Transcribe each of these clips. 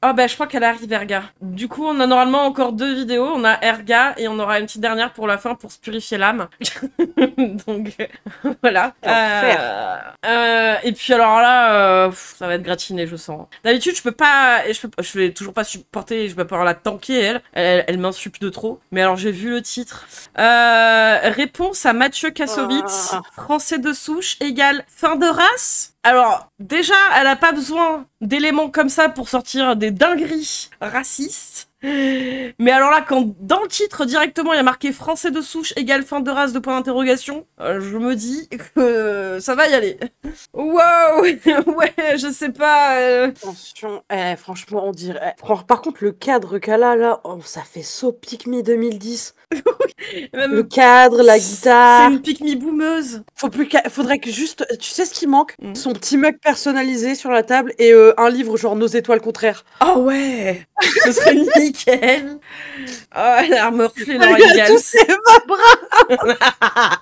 Oh bah je crois qu'elle arrive Erga. Du coup on a normalement encore 2 vidéos, on a Erga et on aura une petite dernière pour la fin pour se purifier l'âme. Donc voilà. Et puis alors là, ça va être gratiné je sens. D'habitude je peux pas, je vais toujours pas supporter, je vais pas la tanker elle m'insulte de trop. Mais alors j'ai vu le titre. Réponse à Mathieu Kassovitz, français de souche égale fin de race. Alors, déjà, elle a pas besoin d'éléments comme ça pour sortir des dingueries racistes. Mais alors là, quand dans le titre, directement, il y a marqué français de souche égale fin de race de point d'interrogation, je me dis que ça va y aller. Wow. Ouais, je sais pas. Attention, franchement, on dirait... Par contre, le cadre qu'elle a, là, ça fait So Pick Me 2010. Même... Le cadre, la guitare... C'est une Pick Me boumeuse. Faudrait que juste... Tu sais ce qui manque? Son petit mug personnalisé sur la table et un livre genre Nos étoiles contraires. Oh ouais. Ce serait nickel. Oh, elle a morflé leur égal. Tous ses bras.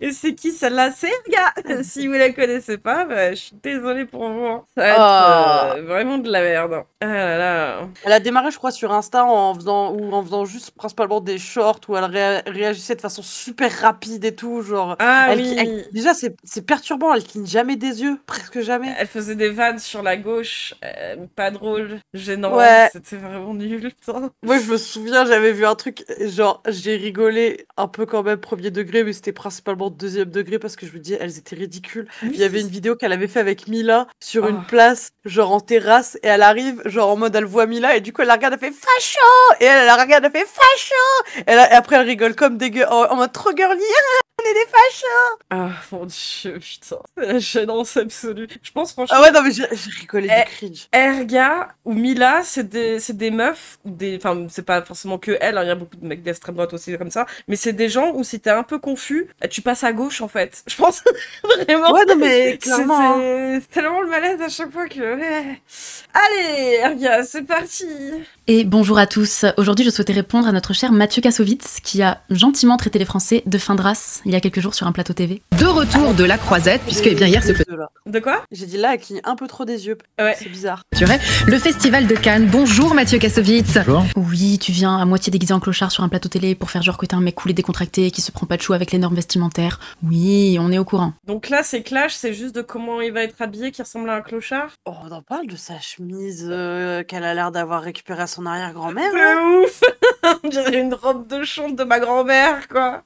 Et c'est qui celle-là? C'est Erga. Si vous la connaissez pas, bah, je suis désolée pour vous. Ça va être vraiment de la merde. Ah là là. Elle a démarré, je crois, sur Insta en faisant juste principalement des shorts où elle réagissait de façon super rapide et tout. Genre, déjà, c'est perturbant. Elle cligne jamais des yeux, presque jamais. Elle faisait des vannes sur la gauche, pas drôle, gênant. Ouais. C'était vraiment nul. Putain. Moi, je me souviens, j'avais vu un truc, genre, j'ai rigolé un peu quand même premier degré, mais c'était principalement deuxième degré parce que je me disais, elles étaient ridicules. Oui. Il y avait une vidéo qu'elle avait fait avec Mila sur une place, genre en terrasse, et elle arrive, genre en mode, elle voit Mila, et du coup, elle la regarde, elle fait facho! Et elle la regarde, elle fait facho! Et après, elle rigole comme dégueu, en mode trop girly. On est des fachos! Ah, mon dieu, putain. C'est la gênance absolue. Je pense franchement... Ah ouais, non, mais j'ai rigolé du cringe. Erga ou Mila, c'est des meufs, enfin, c'est pas forcément que elle, il y a beaucoup de mecs d'extrême droite aussi comme ça, mais c'est des gens où si t'es un peu confus, tu passes à gauche, en fait. Je pense vraiment... Ouais, non, mais clairement... C'est tellement le malaise à chaque fois que... Allez, Erga, c'est parti! Et bonjour à tous. Aujourd'hui, je souhaitais répondre à notre cher Mathieu Kassovitz, qui a gentiment traité les Français de fin de race il y a quelques jours sur un plateau TV. De retour de la croisette, puisque bien hier c'est De quoi? J'ai dit là, elle cligne un peu trop des yeux. Ouais. C'est bizarre. Le festival de Cannes. Bonjour Mathieu Kassovitz. Bonjour. Oui, tu viens à moitié déguisé en clochard sur un plateau télé pour faire genre que t'es un mec cool et décontracté qui se prend pas de chou avec les normes vestimentaires. Oui, on est au courant. Donc là, c'est clash, c'est juste de comment il va être habillé qui ressemble à un clochard. Oh, on en parle de sa chemise qu'elle a l'air d'avoir récupérée à son arrière-grand-mère. C'est ouf. On dirait une robe de chambre de ma grand-mère, quoi.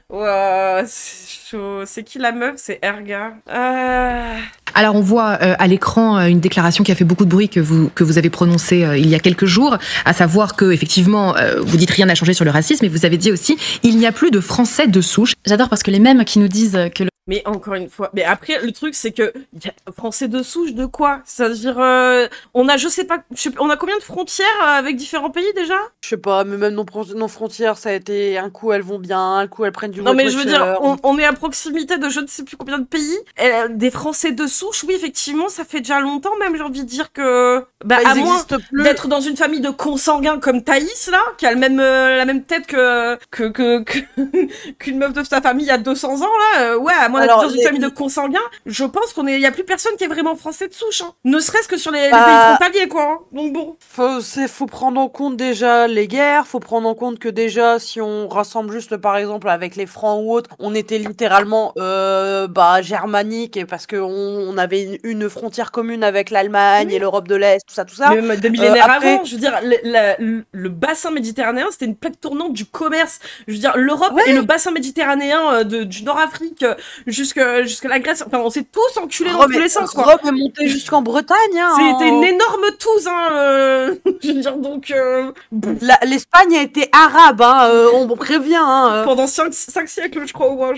Wow, c'est chaud. C'est qui la meuf? C'est Erga. Alors on voit à l'écran une déclaration qui a fait beaucoup de bruit que vous avez prononcée il y a quelques jours, à savoir que effectivement vous dites rien n'a changé sur le racisme, et vous avez dit aussi il n'y a plus de Français de souche. J'adore parce que les mêmes qui nous disent que Mais encore une fois, mais après le truc c'est que Français de souche de quoi? C'est-à-dire on a on a combien de frontières avec différents pays déjà? Je sais pas, mais même nos frontières, ça a été un coup elles vont bien, un coup elles prennent du Non mais je veux dire, on est à proximité de je ne sais plus combien de pays. Des Français de souche, oui effectivement, ça fait déjà longtemps même, j'ai envie de dire que à moins d'être dans une famille de consanguins comme Thaïs là, qui a la même tête qu'une meuf de sa famille il y a 200 ans là, ouais, à moins d'être dans une famille de consanguins, je pense y a plus personne qui est vraiment français de souche, hein. Ne serait-ce que sur les pays frontaliers quoi, hein. Donc bon. Faut prendre en compte déjà les guerres, faut prendre en compte que déjà si on rassemble juste par exemple avec les Francs ou autres, on était littéralement germanique, et parce que on avait une frontière commune avec l'Allemagne et l'Europe de l'Est, tout ça. Mais même des millénaires avant, je veux dire, le bassin méditerranéen, c'était une plaque tournante du commerce. Je veux dire, l'Europe et le bassin méditerranéen du Nord-Afrique jusqu'à la Grèce, enfin on s'est tous enculés dans tous les sens quoi. Rome est montée jusqu'en Bretagne, hein. C'était une énorme touze, hein. Je veux dire donc. L'Espagne a été arabe, hein. On prévient, hein. Pendant 5 siècles, je crois au moins.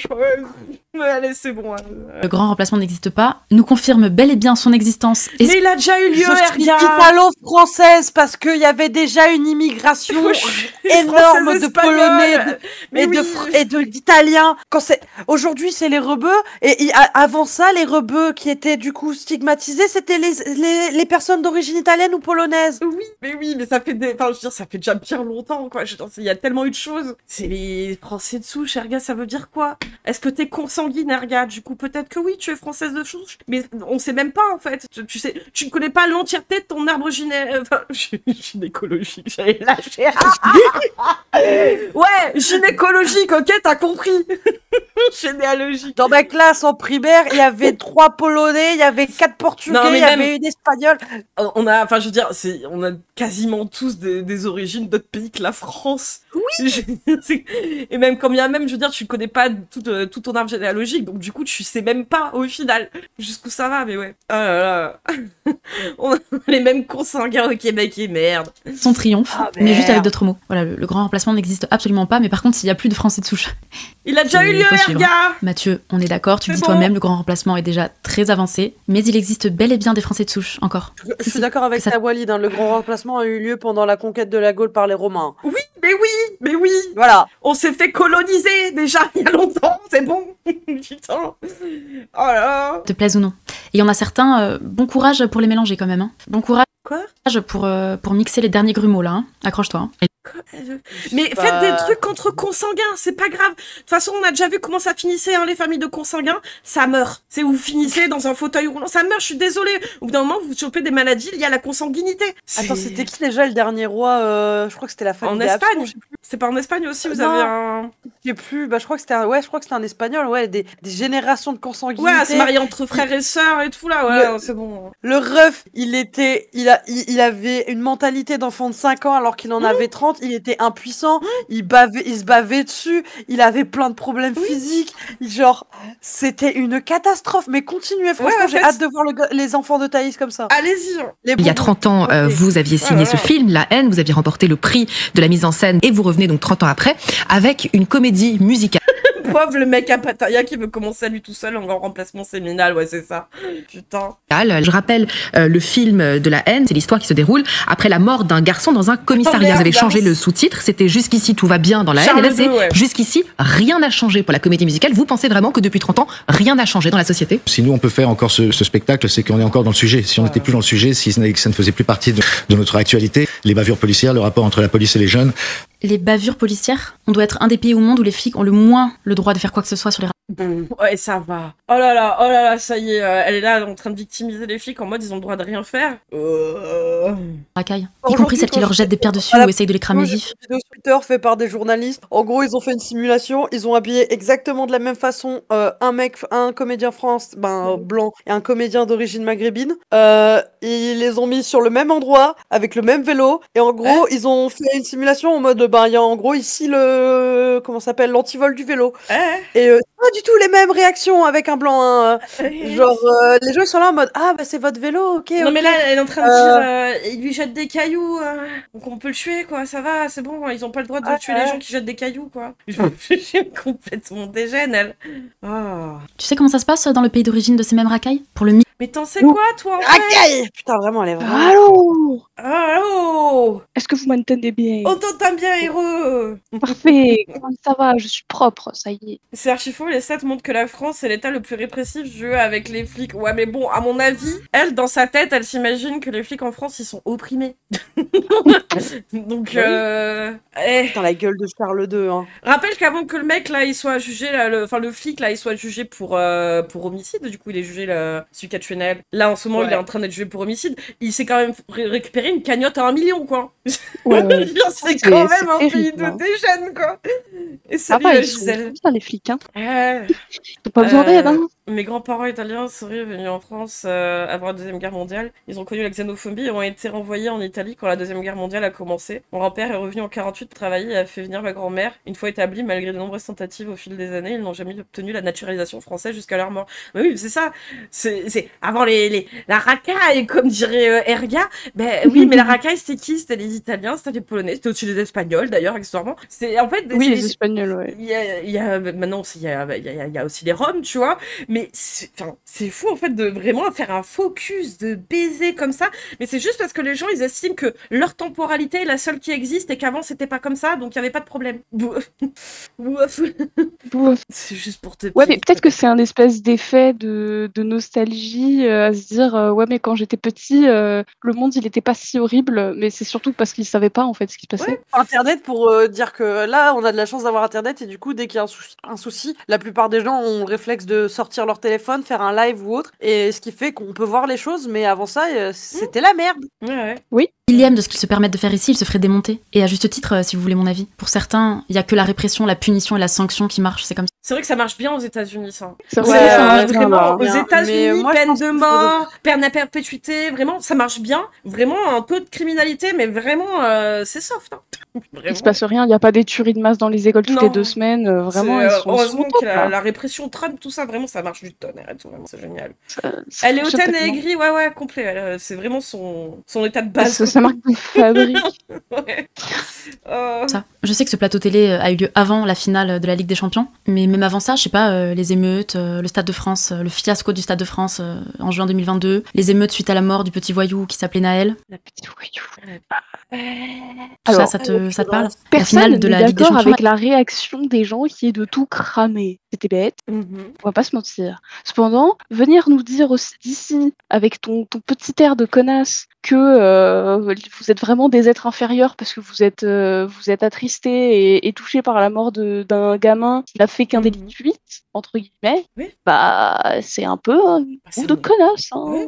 Mais allez, c'est bon. Hein. Le grand remplacement n'existe pas, nous confirme bel et bien son existence. Mais il a déjà eu lieu, Erga. Italo-française, parce qu'il y avait déjà une immigration énorme de Polonais et d'Italiens. Aujourd'hui, c'est les rebeux, et avant ça, les rebeux qui étaient du coup stigmatisés, c'était les personnes d'origine italienne ou polonaise. Oui, mais ça fait ça fait déjà bien longtemps, quoi. Il y a tellement eu de choses. C'est les Français de souche, Erga, ça veut dire quoi? Est-ce que t'es consanguin consanguine, Erga. Du coup, peut-être que oui, tu es française de souche, mais on sait même pas, en fait. Tu ne connais pas l'entièreté de ton arbre gynécologique, j'allais lâcher. Ouais, gynécologique, ok, t'as compris. Généalogique. Dans ma classe en primaire, il y avait 3 Polonais, il y avait 4 Portugais, il y avait une Espagnole. On a, enfin, je veux dire, on a quasiment tous des origines d'autres pays que la France. Oui. Et même quand bien même, je veux dire, tu connais pas tout ton arbre généalogique, donc du coup, tu sais même pas au final jusqu'où ça va, mais ouais. Oh là là. On a les mêmes consanguins au Québec et merde. Son triomphe, mais juste avec d'autres mots. Voilà, le grand remplacement n'existe absolument pas, mais par contre, il n'y a plus de Français de souche. Il a déjà eu lieu, Erga. Mathieu, on est d'accord, tu le dis toi-même, le grand remplacement est déjà très avancé, mais il existe bel et bien des Français de souche encore. Je suis d'accord avec ta Walid, hein, le grand remplacement a eu lieu pendant la conquête de la Gaule par les Romains. Oui, mais oui. Voilà. On s'est fait coloniser déjà il y a longtemps, c'est bon. Putain. Oh là là. Te plaise ou non. Et il y en a certains, bon courage pour les mélanger quand même. Hein. Bon courage. Quoi pour mixer les derniers grumeaux là, hein. Accroche-toi. Hein. Mais faites des trucs contre consanguins, c'est pas grave. De toute façon, on a déjà vu comment ça finissait, hein, les familles de consanguins. Ça meurt. C'est où vous finissez dans un fauteuil roulant. Ça meurt, je suis désolée. Au bout d'un moment, vous chopez des maladies liées à la consanguinité. Attends, c'était qui déjà le dernier roi Je crois que c'était la famille en Espagne. C'est pas en Espagne aussi, vous avez un... Je sais plus, je crois que c'était un espagnol, ouais, des générations de consanguinité. Ouais, c'est marié entre frères et sœurs et tout là, ouais, c'est bon. Le ref, il avait une mentalité d'enfant de 5 ans alors qu'il en avait 30, il était impuissant, il se bavait dessus, il avait plein de problèmes physiques, genre, c'était une catastrophe, mais continuez, franchement, j'ai hâte de voir les enfants de Thaïs comme ça. Allez-y. Il y a 30 ans, vous aviez signé ce film, La haine, vous aviez remporté le prix de la mise en scène et vous revenez donc 30 ans après avec une comédie musicale. Pauvre le mec à Pattaya qui veut commencer à lui tout seul en remplacement séminal, ouais, c'est ça. Putain. Je rappelle le film de La haine, c'est l'histoire qui se déroule après la mort d'un garçon dans un commissariat. Vous avez changé le sous-titre, c'était Jusqu'ici tout va bien dans La haine, et là c'est Jusqu'ici rien n'a changé pour la comédie musicale. Vous pensez vraiment que depuis 30 ans, rien n'a changé dans la société? Si nous on peut faire encore ce spectacle, c'est qu'on est encore dans le sujet. Si on n'était plus dans le sujet, si ça ne faisait plus partie de notre actualité, les bavures policières, le rapport entre la police et les jeunes. Les bavures policières, on doit être un des pays au monde où les flics ont le moins le droit de faire quoi que ce soit sur les Ouais, ça va. Oh là là, ça y est, elle est là en train de victimiser les flics en mode ils ont le droit de rien faire. Racailles, y compris celles qui leur jettent des pierres dessus ou essayent de les cramer vifs. Une vidéo sur Twitter fait par des journalistes. En gros, ils ont fait une simulation, ils ont habillé exactement de la même façon un comédien blanc et un comédien d'origine maghrébine. Ils les ont mis sur le même endroit avec le même vélo et en gros, ils ont fait une simulation en mode il y a en gros ici l'antivol du vélo. Et pas du tout les mêmes réactions avec un blanc. Hein. Genre, les gens ils sont là en mode c'est votre vélo, ok. Non, mais là, elle est en train de dire il lui jette des cailloux, donc on peut le tuer, quoi. Ça va, c'est bon, ils ont pas le droit de tuer les gens qui jettent des cailloux, quoi. Je suis complètement dégène, elle. Oh. Tu sais comment ça se passe dans le pays d'origine de ces mêmes racailles? Pour le Mais t'en sais quoi, toi, en fait? Racaille. Putain, vraiment, elle est vraiment... Allô. Est-ce que vous m'entendez bien? On t'entend bien, héros. Parfait. Comment ça va? Je suis propre, ça y est. C'est archi faux, les stats montrent que la France est l'état le plus répressif du jeu avec les flics. Ouais, mais bon, à mon avis, elle, dans sa tête, elle s'imagine que les flics en France, ils sont opprimés. Donc, Putain, la gueule de Charles II, hein. Rappelle qu'avant que le mec, là, il soit jugé, le flic, là, il soit jugé pour homicide, du coup, il est jugé, celui qui a tué Naël. Là, en ce moment, il est en train d'être jugé pour homicide. Il s'est quand même récupéré une cagnotte à 1 million, quoi. C'est quand même un pays de dégène, quoi. Et salut, Gisèle. C'est les flics, hein. T'as pas besoin d'aide, hein. Mes grands-parents italiens seraient venus en France avant la Deuxième Guerre mondiale. Ils ont connu la xénophobie et ont été renvoyés en Italie quand la Deuxième Guerre mondiale a commencé. Mon grand-père est revenu en 48 pour travailler et a fait venir ma grand-mère. Une fois établi, malgré de nombreuses tentatives au fil des années, ils n'ont jamais obtenu la naturalisation française jusqu'à leur mort. Mais oui, c'est ça. C'est avant la racaille, comme dirait Erga. Ben oui, mais la racaille, c'était qui? C'était les Italiens, c'était les Polonais, c'était aussi les Espagnols d'ailleurs, accessoirement. C'est en fait. Oui, les Espagnols, ouais. Il y a aussi les Roms, tu vois. Mais c'est fou en fait de vraiment faire un focus de baiser comme ça. Mais c'est juste parce que les gens ils estiment que leur temporalité est la seule qui existe et qu'avant c'était pas comme ça, donc il y avait pas de problème. C'est juste pour te. Ouais, mais peut-être que c'est un espèce d'effet de nostalgie à se dire ouais, mais quand j'étais petit, le monde il était pas si horrible. Mais c'est surtout parce parce qu'ils savaient pas en fait ce qui se passait. Ouais, Internet pour dire que là, on a de la chance d'avoir Internet et du coup, dès qu'il y a un souci, la plupart des gens ont le réflexe de sortir leur téléphone, faire un live ou autre, et ce qui fait qu'on peut voir les choses, mais avant ça, c'était la merde. Ouais. S'ils aiment de ce qu'ils se permettent de faire ici, ils se feraient démonter. Et à juste titre, si vous voulez mon avis. Pour certains, il y a que la répression, la punition et la sanction qui marchent. C'est comme ça. C'est vrai que ça marche bien aux États-Unis, ça. Ça, Ouais, ça marche bien, vraiment, là. aux bien. Mais États-Unis, moi, je peine pense de qu'il faut mort, peine à perpétuité, vraiment, ça marche bien. Vraiment, un taux de criminalité, mais vraiment, c'est soft. Hein. Il se passe rien, il n'y a pas des tueries de masse dans les écoles toutes Non. les 2 semaines. Vraiment, ils sont heureusement top, que là. la répression Trump, tout ça, vraiment, ça marche du tonnerre et tout. Vraiment, c'est génial. Ça Elle est fonctionne hautaine et tellement. aigrie, ouais, complet. C'est vraiment son état de base. Ça marque de fabrique. Ouais. Ça. Je sais que ce plateau télé a eu lieu avant la finale de la Ligue des Champions, mais même avant ça, je sais pas, les émeutes, le Stade de France, le fiasco du Stade de France en juin 2022, les émeutes suite à la mort du petit voyou qui s'appelait Naël. La petite voyou. Tout Alors, ça te parle? La Personne finale de la n'est Ligue des d'accord Champions. avec la réaction des gens qui est de tout cramer. C'était bête, Mhm. on va pas se mentir. Cependant, venir nous dire aussi d'ici, avec ton petit air de connasse, que vous êtes vraiment des êtres inférieurs parce que vous êtes attristés et touchés par la mort d'un gamin qui n'a fait qu'un délit de fuite, entre guillemets, Oui. bah c'est un peu un c'est coup de un- connasse. Hein. Ouais,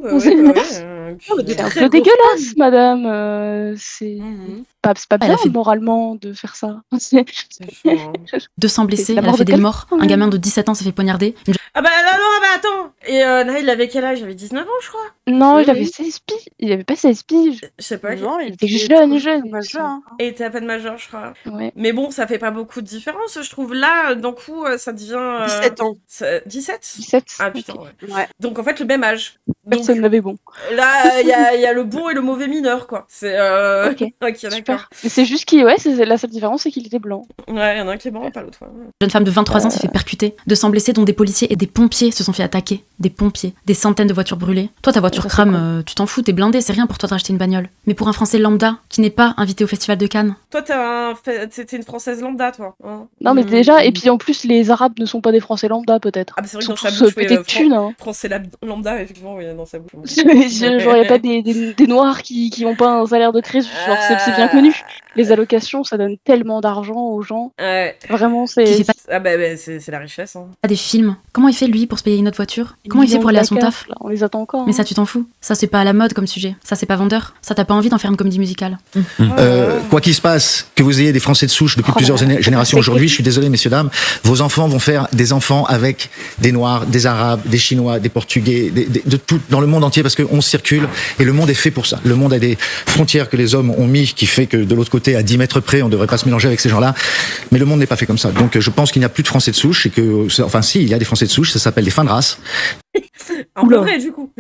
puis, mais des C'est un très peu grosses dégueulasse, madame. C'est Mhm. c'est pas Elle a bien fait- moralement de faire ça. C'est- C'est chaud, hein. 200 blessés, C'est la elle a mort fait de des morts. quelqu'un, Un hein. gamin de 17 ans s'est fait poignarder. Une Ah bah non, attends. Et là, il avait quel âge? Il avait 19 ans, je crois. Non, Oui, il avait oui. 16 piges. Il avait pas 16 piges. Je sais pas. Non, il était jeune. Pas jeune. Hein. Et il était à peine majeur, je crois. Ouais. Mais bon, ça fait pas beaucoup de différence, je trouve. Là, d'un coup, ça devient... 17 ans. 17 17. Ah putain, Ok. ouais. Ouais. Donc en fait, le même âge. Donc Personne n'avait bon. là, il y a le bon et le mauvais mineur, quoi. C'est... Ok, ok, d'accord. super. Mais c'est juste qu'il, la seule différence, c'est qu'il était blanc. Ouais, il y en a un qui est bon, pas l'autre. Ouais. jeune femme de 23 ans s'est fait percuter. 200 blessés, dont des policiers et des pompiers se sont fait attaquer. Des pompiers. Des centaines de voitures brûlées. Toi, ta voiture Ça, c'est crame, tu t'en fous, t'es blindé, c'est rien pour toi de racheter une bagnole. Mais pour un Français lambda, qui n'est pas invité au Festival de Cannes, Toi, t'es une Française lambda, toi. Hein. Non, mais déjà, et puis en plus, les Arabes ne sont pas des Français lambda, peut-être. Ah, bah c'est vrai Ils que sont dans sa tous bouche, pétés de thunes, hein. Français lambda, effectivement, oui, dans sa bouche. Genre, y a pas des Noirs qui ont pas un salaire de crise. Genre, c'est bien connu. Les allocations, ça donne tellement d'argent aux gens. Ouais. Vraiment, qui c'est. fait pas Ah bah, c'est la richesse. Hein. des films. Comment il fait lui pour se payer une autre voiture? Comment il fait pour aller à son taf? Là, on les attend encore. Mais hein. ça, tu t'en fous. Ça, c'est pas à la mode comme sujet. Ça, c'est pas vendeur. Ça, t'as pas envie d'en faire une comédie musicale. Quoi qu'il se passe, que vous ayez des Français de souche depuis plusieurs générations aujourd'hui, je suis désolé messieurs dames, vos enfants vont faire des enfants avec des Noirs, des Arabes, des Chinois, des Portugais, de tout dans le monde entier parce qu'on circule et le monde est fait pour ça. Le monde a des frontières que les hommes ont mis qui fait que de l'autre côté, à 10 mètres près, on devrait pas se mélanger avec ces gens-là. Mais le monde n'est pas fait comme ça. Donc je pense qu'il n'y a plus de Français de souche et que, enfin si, il y a des Français de souche, ça s'appelle des fins de race. Un peu vrai, du coup.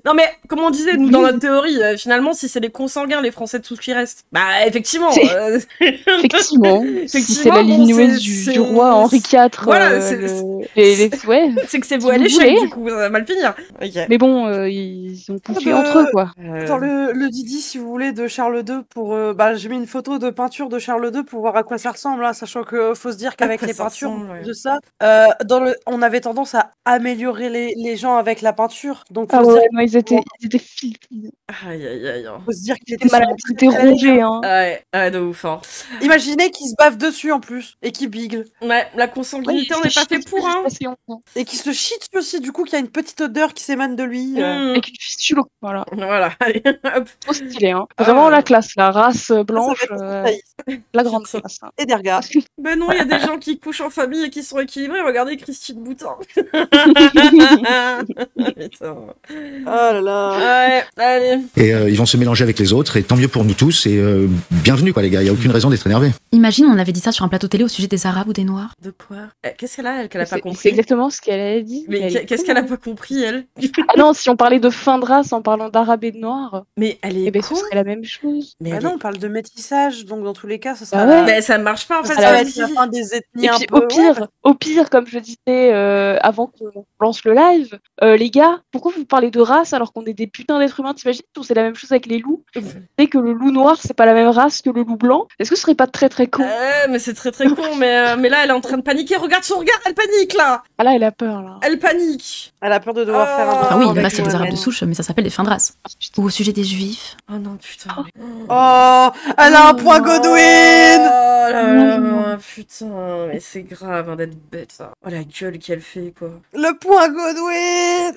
Non, mais comme on disait, nous, dans notre théorie, finalement, si c'est les consanguins, les Français de souche qui restent, bah, effectivement. Effectivement. Si c'est Effectivement, la bon, ligne ouest c'est- du roi Henri IV. Voilà, ouais. c'est que c'est vous Si à vous l'échec, voulez. du coup, ça va mal finir. Ok. Mais bon, ils ont poussé bah, entre eux, quoi. Dans le Didi, si vous voulez, de Charles II, pour, j'ai mis une photo de peinture de Charles II pour voir à quoi ça ressemble, là, sachant que faut se dire qu'avec quoi les ça peintures ressemble, ouais. de ça, on avait tendance à améliorer les gens avec la peinture. Donc Ah faut se ouais, dire, non, ils étaient filipines. Aïe, aïe, aïe. faut se dire qu'ils Ils étaient étaient malades, ils étaient rongés, hein. Ouais, de ouf, hein. Imaginez qu'ils se bavent dessus en plus et qu'ils biglent Ouais, la consanguinité, on n'est pas fait pour, hein. et qu'ils se chient dessus aussi. Du coup, qu'il y a une petite odeur qui s'émane de lui. Mm. Avec une fistule, voilà. Voilà, allez, hop. Trop stylé, hein. Vraiment la classe, la race blanche, Ça va être la grande classe. Hein. et des regards. Ben non, il y a des gens qui couchent en famille et qui sont équilibrés. Regardez Christine Boutin. Putain. Oh là là. Ouais, allez. Et ils vont se mélanger avec les autres et tant mieux pour nous tous et bienvenue quoi les gars, il y a aucune raison d'être énervé. Imagine, on avait dit ça sur un plateau télé au sujet des Arabes ou des Noirs. De quoi? Qu'est-ce qu'elle a, elle, qu'elle a pas C'est compris? exactement ce qu'elle a dit. Mais Elle est qu'est-ce qu'elle a pas compris, elle? Ah non, si on parlait de fin de race en parlant d'arabe et de noir, Mais elle est eh ben ce con. serait la même chose. Mais Bah elle non, est- on parle de métissage, donc dans tous les cas, ça Bah sera ouais. Mais ça marche pas, en fait. ça la va ça être la fin des ethnies Et un puis peu. au pire, comme je disais avant qu'on lance le live, les gars, pourquoi vous parlez de race alors qu'on est des putains d'êtres humains? T'imagines si on c'est la même chose avec les loups? Dès que le loup noir, c'est pas la même race que le loup blanc, est-ce que ce serait pas très très con? Mais c'est très très con, mais là, elle est en train de paniquer. Regarde son regard, elle panique, là. Ah là, elle a peur, là. Elle panique. Elle a peur de devoir faire un Ah oui, enfant le avec reste, c'est des une arabes de reine. souche, mais ça s'appelle des fins de race. Ou au sujet des juifs. Oh non, putain. Oh, elle a un point Godwin. Oh là là, putain, mais c'est grave hein, d'être bête, ça. Oh la gueule qu'elle fait, quoi. Le point Godwin.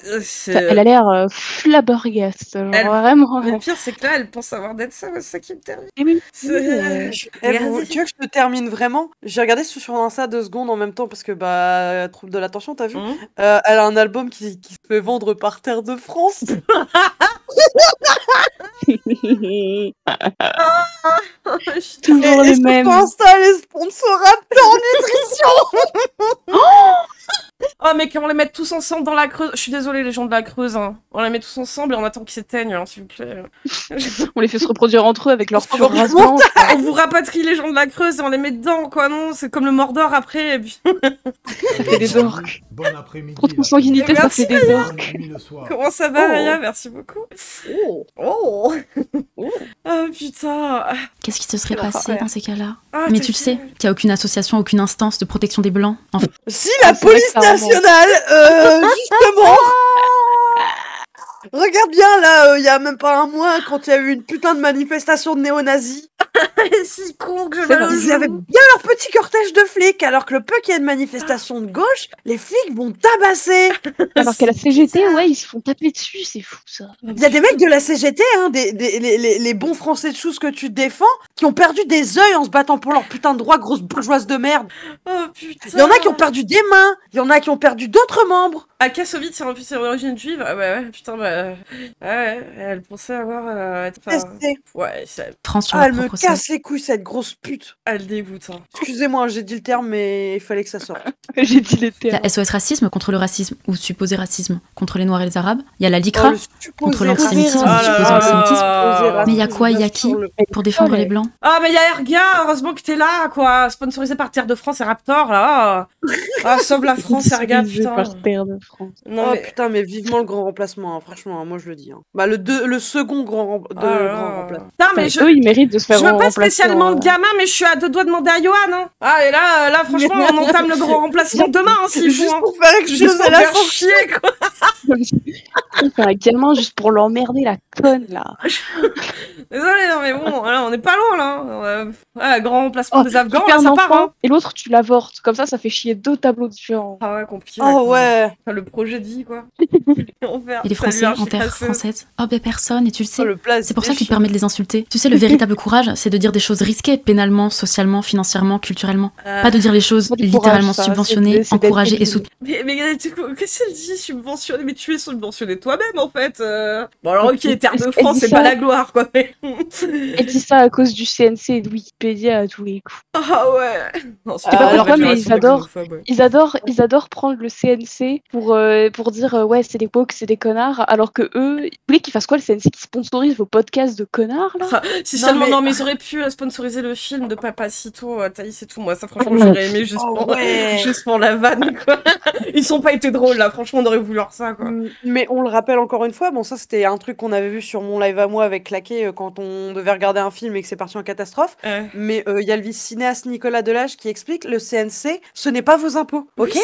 Elle a l'air flabbergaste, genre Elle- vraiment. Mais le pire, c'est que là, elle pense avoir d'être ça, c'est ça qui me termine. Et même C'est- Tu veux que je te termine vraiment? J'ai regardé sur Insta 2 secondes en même temps parce que trouble de l'attention, t'as vu? Hum. Elle a un album qui se fait vendre par Terre de France. toujours Et les sur mêmes. son Insta, elle est sponsorateur en nutrition. Oh, mais qu'on les mette tous ensemble dans la Creuse. Je suis désolée, les gens de la Creuse. Hein. On les met tous ensemble et on attend qu'ils s'éteignent, hein, s'il vous plaît. On les fait se reproduire entre eux avec leur On pure s'en race fout. blanche. On vous rapatrie les gens de la Creuse et on les met dedans, quoi. Non, c'est comme le Mordor après. Et puis... Ça fait des orques. Bon après-midi. Trop de consanguinité, ça Merci, fait des orques. Comment ça va, Oh. Raya? Merci beaucoup. Oh. Oh. Oh, putain. Qu'est-ce qui se serait Quel passé enfer. dans ces cas-là? Ah, Mais t'es tu le sais, terrible. qu'il n'y a aucune association, aucune instance de protection des Blancs. Enfin, Si la c'est vrai police que ça remonte. nationale, justement. Regarde bien là, il y a même pas un mois, quand il y a eu une putain de manifestation de néo-nazis, Si con que je C'est vais vrai. le ils avaient bien leur petit cortège de flics, alors que le peu qu'il y a une manifestation de gauche, les flics vont tabasser. Alors qu'à la CGT, ouais, ils se font taper dessus, c'est fou ça. Il y a des mecs de la CGT, hein, les bons français de choux que tu défends, qui ont perdu des œils en se battant pour leur putain de droit, grosse bourgeoise de merde. Oh putain. Il y en a qui ont perdu des mains, il y en a qui ont perdu d'autres membres. Ah, Kassovitz, c'est en plus c'est d'origine juive. Ah bah ouais, putain, bah... Ouais, elle pensait avoir... enfin, ouais, ça... France sur Ah, leur elle me propre sol. casse les couilles, cette grosse pute. Elle dégoûte, hein. Excusez-moi, j'ai dit le terme, mais il fallait que ça sorte. J'ai dit les Il y termes. a SOS Racisme contre le racisme, ou supposé racisme contre les Noirs et les Arabes. Il y a la LICRA Oh, le supposé contre l'antisémitisme, racisme. le supposé antisémitisme. Mais il y a quoi, il y a qui Sur le- pour défendre les Blancs? Ah, mais il y a Erga, heureusement que t'es là, quoi. Sponsorisé par Terre de France et Raptor, là. Ah, sauve la France, Erga, putain. Par Terre de France. Non, Oh mais... putain, mais vivement le grand remplacement, hein, franchement, hein, moi je le dis. Hein. Bah le second grand Ah là grand là. remplacement. Putain, mais je... Eux, ils méritent de se faire Je veux pas remplacer spécialement en- de gamin, mais je suis à deux doigts de demander à Johan, hein. Ah, et là, franchement, on entame le grand remplacement demain, hein, s'il faut, Juste hein. pour faire exploser Juste pour la faire fonction. chier, quoi. On fait un gamin juste pour l'emmerder, la conne, là. Désolé, non, mais bon, là, on est pas loin, là. Ouais, grand remplacement Oh, des Afghans, tu perds là, ça un part, enfant, hein. et l'autre, tu l'avortes. Comme ça fait chier deux tableaux différents. Ah ouais, compliqué. Oh quoi. ouais. Enfin, le projet de vie, quoi. Enfer. Et les Salut, Français en terre archi-crasseuse. française. Oh, ben personne, et tu le sais. Oh, le plat, C'est pour ça que tu te permets de les insulter. Tu sais, le véritable courage, c'est de dire des choses risquées, pénalement, socialement, financièrement, culturellement. Pas de dire les choses Pas du littéralement courage, ça, subventionnées, c'est d'être encouragées et débile. soutenues. Mais du coup, qu'est-ce qu'elle dit subventionné? Mais tu es subventionné toi-même, en fait. Bon, alors, ok, Terre de Elle France, dit c'est ça. pas la gloire, quoi. Mais... Elle dit ça à cause du CNC et de Wikipédia à tous les coups. Ah ouais. Non, c'est sais pas pas pourquoi, une mais génération ils adorent. de xénophobes, ouais. Ils adorent prendre le CNC pour dire ouais, c'est des woke, c'est des connards, alors que eux, vous voulez qu'ils fassent quoi le CNC qui sponsorise vos podcasts de connards là? Ah, si Non, seulement, mais- non, mais ils auraient pu sponsoriser le film de Papacito, Thaïs et tout. Moi, ça, franchement, j'aurais aimé juste, Oh pour, ouais. juste pour la vanne, quoi. Ils sont pas été drôles, là. Franchement, on aurait voulu voir ça, quoi. Mais on le rappelle encore une fois, bon ça c'était un truc qu'on avait vu sur mon live à moi avec Claquet quand on devait regarder un film et que c'est parti en catastrophe. Mais il y a le cinéaste Nicolas Delage qui explique le CNC, ce n'est pas vos impôts, ok?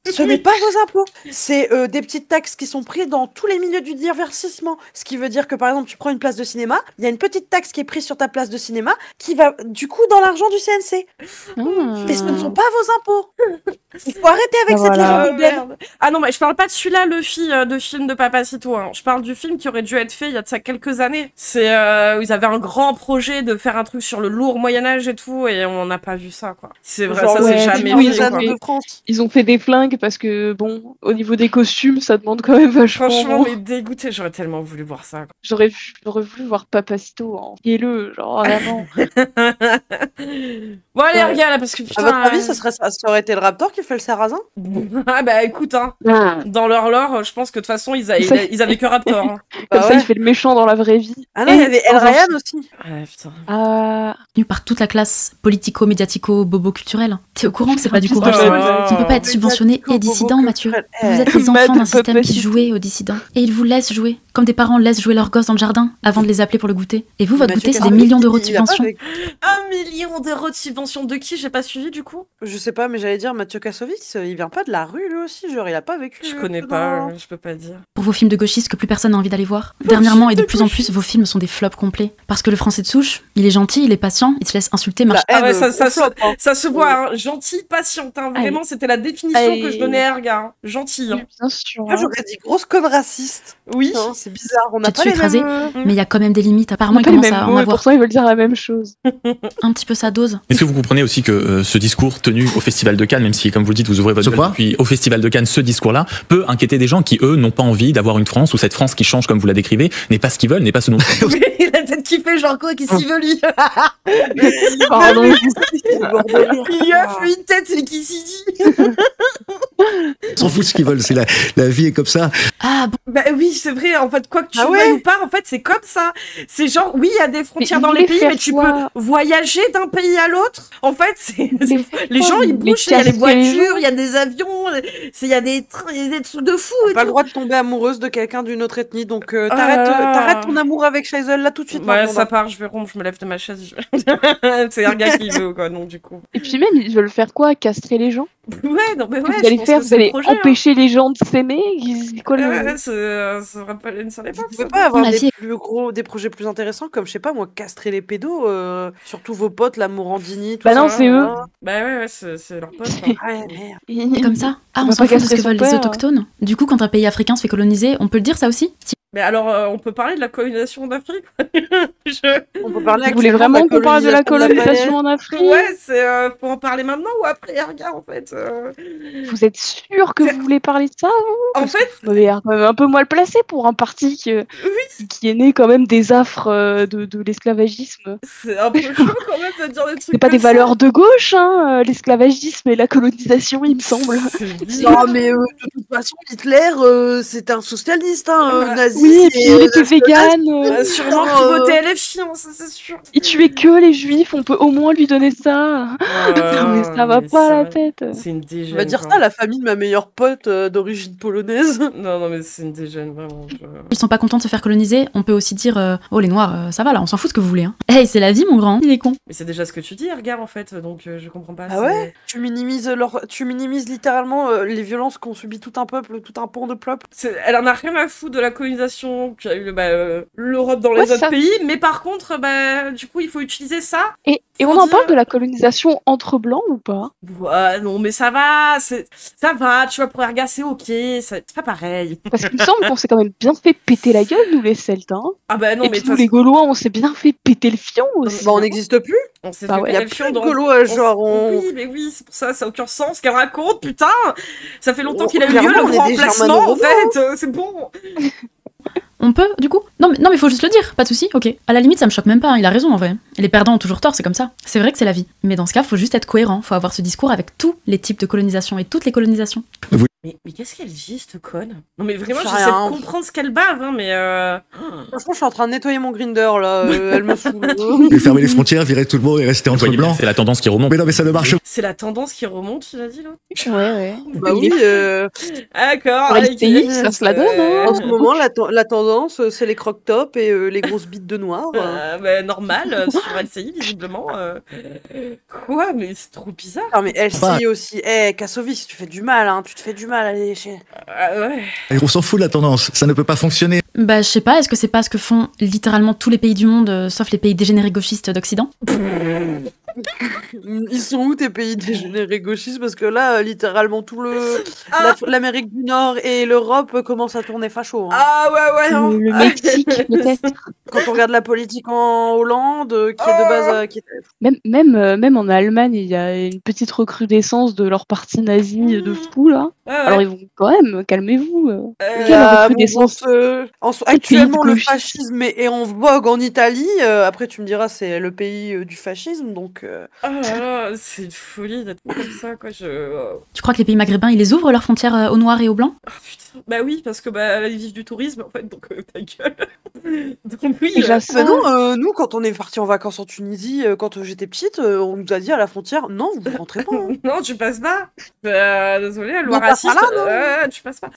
Ce n'est pas vos impôts. C'est des petites taxes qui sont prises dans tous les milieux du divertissement. Ce qui veut dire que par exemple tu prends une place de cinéma, il y a une petite taxe qui est prise sur ta place de cinéma qui va du coup dans l'argent du CNC. Et ce ne sont pas vos impôts. Il faut arrêter avec cette Voilà. légende urbaine. Merde. Ah non, mais je parle pas de celui-là, le de film de Papacito. Hein. Je parle du film qui aurait dû être fait il y a de ça quelques années. C'est où ils avaient un grand projet de faire un truc sur le lourd Moyen-Âge et tout, et on n'a pas vu ça, quoi. C'est vrai, Genre, ça ouais, c'est jamais oui, fait, ils quoi. avaient- de France. Ils ont fait des flingues parce que bon, au niveau des costumes, ça demande quand même vachement. Franchement, mais dégoûté, j'aurais tellement voulu voir ça, quoi. J'aurais voulu voir Papacito en le genre vraiment. Bon, allez, regarde, là, parce que À putain. votre avis, ça aurait été le Raptor qui fait le sarrasin? Ah, bah écoute, hein. Dans leur lore, je pense que de toute façon, ils avaient que Raptor. Hein. Comme ça, il fait le méchant dans la vraie vie. Ah non, il y avait El Ryan aussi. Ouais, putain. Tenu par toute la classe politico-médiatico-bobo-culturelle. T'es au courant que c'est pas du courage, Oh. ça. On peut pas être subventionné et dissident, Mathieu. Vous êtes les enfants d'un système qui jouait aux dissidents. Et ils vous laissent jouer. Comme des parents laissent jouer leurs gosses dans le jardin avant de les appeler pour le goûter. Et vous, votre goûter, c'est des millions d'euros de subventions. 1 million d'euros de subvention de qui? J'ai pas suivi du coup. Je sais pas, mais j'allais dire Mathieu Kassovitz, il vient pas de la rue lui aussi, genre il a pas vécu. Je connais pas, je peux pas dire. Pour vos films de gauchistes que plus personne n'a envie d'aller voir. Dernièrement et de plus en plus, vos films sont des flops complets. Parce que le français de souche, il est gentil, il est patient, il se laisse insulter, marche. Ah ouais, ça se voit, hein. Gentil, patiente, hein. Vraiment, c'était la définition que je donnais à Erga. Hein. Gentil. Hein. Bien sûr. Moi j'aurais dit grosse conne raciste. Oui. C'est bizarre, on a pas suis les écrasée, mêmes... mais il y a quand même des limites. Apparemment, On il a pas les commence mêmes à mots, en et avoir pourtant ils veulent dire la même chose. un petit peu sa dose. Est-ce que vous comprenez aussi que ce discours tenu au Festival de Cannes, même si, comme vous le dites, vous ouvrez votre gueule depuis au Festival de Cannes, ce discours-là peut inquiéter des gens qui, eux, n'ont pas envie d'avoir une France où cette France qui change comme vous la décrivez n'est pas ce qu'ils veulent, n'est pas ce dont... Il a peut-être kiffé, genre quoi, qu'est-ce qu'il veut lui? Pardon. Il lui a fait une tête, c'est qui s'y dit? Ils s'en foutent ce qu'ils veulent, c'est la vie est comme ça. Ah bon. Bah oui, c'est vrai, en fait, quoi que tu veuilles ou pas, en fait, c'est comme ça. C'est genre, oui, il y a des frontières dans les pays, mais tu peux voyager d'un pays à l'autre. En fait, les gens, ils bougent, il y a les voitures, il y a des avions, il y a des trucs de fou. T'as pas le droit de tomber amoureuse de quelqu'un d'une autre ethnie, donc t'arrêtes ton amour avec Shaisel là tout de suite. Ouais, ça part, je vais rompre, je me lève de ma chaise. C'est un gars qui veut, quoi, donc du coup. Et puis même, ils veulent faire quoi? Castrer les gens? Ouais, non, mais ouais, vous allez faire, vous allez empêcher les gens de s'aimer? Ça va pas une seule époque. Vous pouvez pas avoir des projets plus intéressants comme, je sais pas moi, castrer les pédos, surtout vos potes, la Morandini, tout ça. Bah non, c'est eux. Bah ouais, c'est leurs potes. Et comme ça? Ah, on s'en fout de ce que veulent les autochtones. Du coup, quand un pays africain se fait coloniser, on peut le dire ça aussi? Mais alors, on peut parler de la colonisation en Afrique? On peut parler. Vous voulez vraiment qu'on parle de la colonisation en Afrique? Ouais, c'est pour en parler maintenant ou après, regarde, en fait. Vous êtes sûr que vous voulez parler de ça, vous? En fait, vous avez l'air quand même un peu mal placé pour un parti qui est né quand même des affres de l'esclavagisme. C'est un peu chaud quand même de dire des trucs. C'est pas des valeurs de gauche, hein, l'esclavagisme et la colonisation, il me semble. Non, mais de toute façon, Hitler, c'était un socialiste, hein, nazi. Oui, et puis il était vegan. Sûrement qu'il votait LFI, hein, ça c'est sûr. Il tuait que les juifs, on peut au moins lui donner ça. Non, mais ça va pas à la tête. C'est une dégène. On va dire ça à la famille de ma meilleure pote d'origine polonaise. Non, mais c'est une dégène, vraiment. Ils sont pas contents de se faire coloniser, on peut aussi dire oh les noirs, ça va là, on s'en fout ce que vous voulez. Hein. Hey, c'est la vie, mon grand, il est con. Mais c'est déjà ce que tu dis, regarde, en fait, donc je comprends pas. Ah ouais? Tu minimises littéralement les violences qu'ont subi tout un peuple, tout un pan de peuple. Elle en a rien à foutre de la colonisation qu'a eu l'Europe dans les autres pays, mais par contre, du coup, il faut utiliser ça. Et on en parle de la colonisation entre blancs ou pas? Ouais, non, mais ça va, tu vois, pour Erga, c'est ok, c'est pas pareil. Parce qu'il me semble qu'on s'est quand même bien fait péter la gueule, nous les Celtes, hein. Ah bah non, et mais puis nous les Gaulois, on s'est bien fait péter le fion aussi. Bah on n'existe plus. On s'est fait péter le fion dans Gaulois, genre Oui, mais oui, c'est pour ça a aucun sens ce qu'elle raconte, putain. Ça fait longtemps qu'il a eu lieu le grand remplacement, en fait, c'est bon. On peut, du coup? Non, mais faut juste le dire, pas de souci, ok. À la limite, ça me choque même pas, il a raison en vrai. Et les perdants ont toujours tort, c'est comme ça. C'est vrai que c'est la vie. Mais dans ce cas, faut juste être cohérent, faut avoir ce discours avec tous les types de colonisation et toutes les colonisations. Mais qu'est-ce qu'elle dit, cette conne? Non, mais vraiment, j'essaie de comprendre ce qu'elle bave, hein, mais Franchement, je suis en train de nettoyer mon Grindr, là, elle me saoule. Fermer les frontières, virer tout le monde et rester entre blancs. C'est la tendance qui remonte. Mais non, mais ça ne marche pas. c'est la tendance qui remonte, tu l'as dit, là? Ouais. Bah oui, D'accord. Ça se la donne, hein. En ce moment, la tendance, c'est les croque-tops et les grosses bites de noir. Normal, sur LCI, visiblement. Quoi? Mais c'est trop bizarre. Non, mais LCI aussi. Kassovitz, tu fais du mal, hein. Tu te fais du mal à aller chez... Ouais. Et on s'en fout de la tendance, ça ne peut pas fonctionner. Bah, je sais pas, est-ce que c'est pas ce que font littéralement tous les pays du monde, sauf les pays dégénérés gauchistes d'Occident? Ils sont où tes pays dégénérés gauchistes? Parce que là, littéralement, l'Amérique du Nord et l'Europe commencent à tourner facho. Hein. Ah ouais. Le Mexique, peut-être. Quand on regarde la politique en Hollande, qui est de base... Même en Allemagne, il y a une petite recrudescence de leur parti nazi de fou, là. Ouais. Alors ils vont quand même, calmez-vous. Actuellement, le fascisme est en vogue en Italie. Après, tu me diras, c'est le pays du fascisme, donc... Oh là là, c'est une folie d'être comme ça, quoi. Tu crois que les pays maghrébins, ils les ouvrent leurs frontières aux Noirs et aux Blancs? Oh putain, bah oui, parce que ils vivent du tourisme, en fait, donc ta gueule. Donc oui. Non, nous, quand on est parti en vacances en Tunisie, quand j'étais petite, on nous a dit à la frontière, non, vous rentrez pas. Hein. Non, tu passes pas. Désolée, loi raciste. Tu passes pas.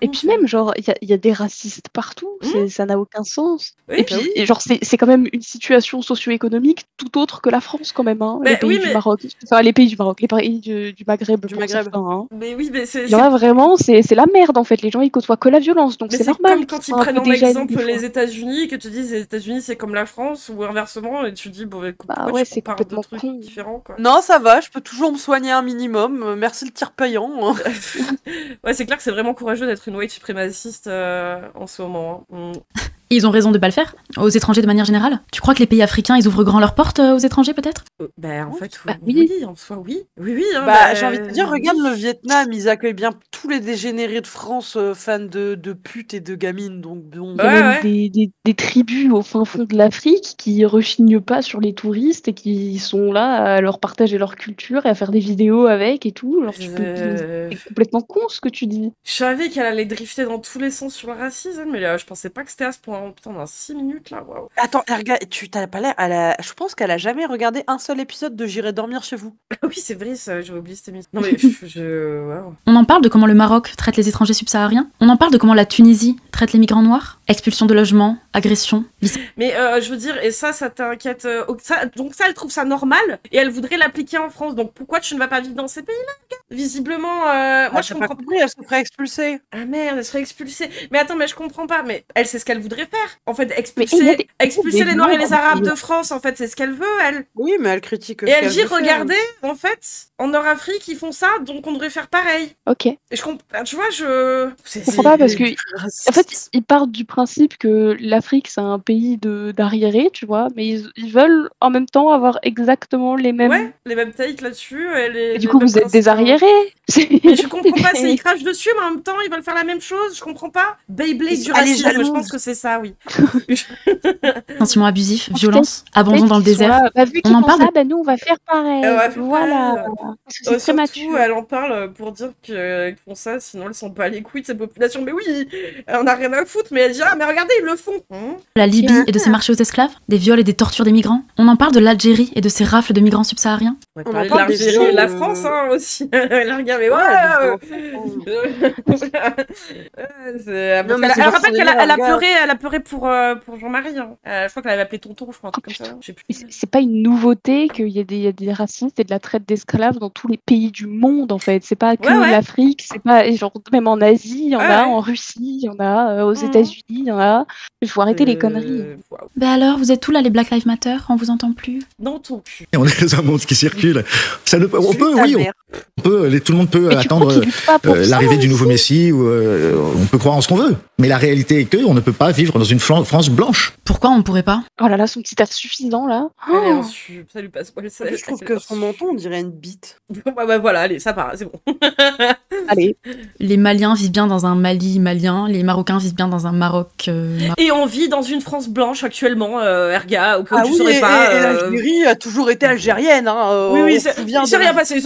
Et puis même, genre, il y a des racistes partout. Ça n'a aucun sens. Oui, et puis, genre, c'est quand même une situation socio-économique tout autre que la France, quand même. Hein. Les pays du Maroc. Enfin, les pays du Maroc, les pays du Maghreb. Certains, hein. Mais oui, mais c'est. Là, vraiment, c'est la merde, en fait. Les gens, ils côtoient que la violence. Donc, c'est normal. Comme quand ils prennent en exemple les États-Unis, que tu dis les États-Unis, c'est comme la France, ou inversement, et tu dis, bon, ouais, c'est complètement de trucs différents, quoi. Non, ça va, je peux toujours me soigner un minimum. Merci le tir payant. Ouais, c'est clair que c'est vraiment courageux d'être une white suprémaciste en ce moment. Hein. Ils ont raison de pas le faire, aux étrangers de manière générale. Tu crois que les pays africains, ils ouvrent grand leurs portes aux étrangers, peut-être? En fait, oui, en soi, oui. Oui, hein, j'ai envie de te dire, regarde le Vietnam, ils accueillent bien tous les dégénérés de France fans de putes et de gamines, donc bon. Il y a même des tribus au fin fond de l'Afrique qui rechignent pas sur les touristes et qui sont là à leur partager leur culture et à faire des vidéos avec et tout. Genre, c'est complètement con ce que tu dis. Je savais qu'elle allait drifter dans tous les sens sur le racisme, mais je pensais pas que c'était à ce point. Putain, dans 6 minutes là, waouh. Attends, Erga, tu t'as pas l'air. Je pense qu'elle a jamais regardé un seul épisode de J'irai dormir chez vous. Oui, c'est vrai, ça, j'ai oublié cette émission. Non, mais wow. On en parle de comment le Maroc traite les étrangers subsahariens. On en parle de comment la Tunisie traite les migrants noirs. Expulsion de logements, agression. Mais je veux dire, et ça t'inquiète. Donc ça, elle trouve ça normal et elle voudrait l'appliquer en France. Donc pourquoi tu ne vas pas vivre dans ces pays-là, gars? Visiblement, moi je comprends pas. Elle se ferait expulser. Ah merde, elle serait expulsée. Mais attends, mais je comprends pas. Mais elle sait ce qu'elle voudrait faire. En fait, expulser les Noirs et les Arabes de France, en fait, c'est ce qu'elle veut, elle. Oui, mais elle critique. Et elle dit, regardez, en fait, en Nord-Afrique, ils font ça, donc on devrait faire pareil. Ok. Et je comprends. Tu vois, je comprends pas parce que, en fait, ils partent du principe que l'Afrique, c'est un pays d'arriérés, tu vois, mais ils veulent en même temps avoir exactement les mêmes. Ouais, les mêmes takes là-dessus. Et du coup, vous êtes des arriérés. Mais je comprends pas, c'est ils crachent dessus, mais en même temps, ils veulent faire la même chose. Je comprends pas. Beyblade du racisme, je pense que c'est ça, oui. Sentiments abusifs, violence, abandon dans le désert. Vu on en parle. Nous, on va faire pareil. Voilà. Surtout, elle en parle pour dire qu'ils font ça, sinon elles sont pas à l'écoute de cette population. Mais oui, on a rien à foutre, mais elle dit mais regardez, ils le font. La Libye et de ses marchés aux esclaves, des viols et des tortures des migrants. On en parle de l'Algérie et de ses rafles de migrants subsahariens. On parle de l'Algérie et de la France aussi. Mais elle rappelle qu'elle a pleuré pour Jean-Marie. Je crois qu'elle avait appelé tonton, je crois, un truc comme ça. C'est pas une nouveauté qu'il y ait des racistes et de la traite d'esclaves dans tous les pays du monde, en fait. C'est pas que l'Afrique, c'est pas genre même en Asie, il y en a, en Russie, il y en a, aux États-Unis, il y en a. Il faut arrêter les conneries. Ben alors, vous êtes où là, les Black Lives Matter? On vous entend plus? Dans ton cul. On est dans un monde qui circule. Ça ne peut, on peut, oui, tout le monde peut attendre l'arrivée du nouveau Messie, ou on peut croire en ce qu'on veut. Mais la réalité est que on ne peut pas vivre dans une France blanche. Pourquoi on pourrait pas? Oh là là, son petit air suffisant là. Ça lui passe pas le sel. Je trouve que son menton, on dirait une bite. Voilà, allez, ça part, c'est bon. Allez. Les Maliens vivent bien dans un Mali malien, les Marocains vivent bien dans un Maroc. Et on vit dans une France blanche actuellement, Erga, au cas où tu saurais pas. Et l'Algérie a toujours été algérienne, hein. Oui, il s'est rien passé,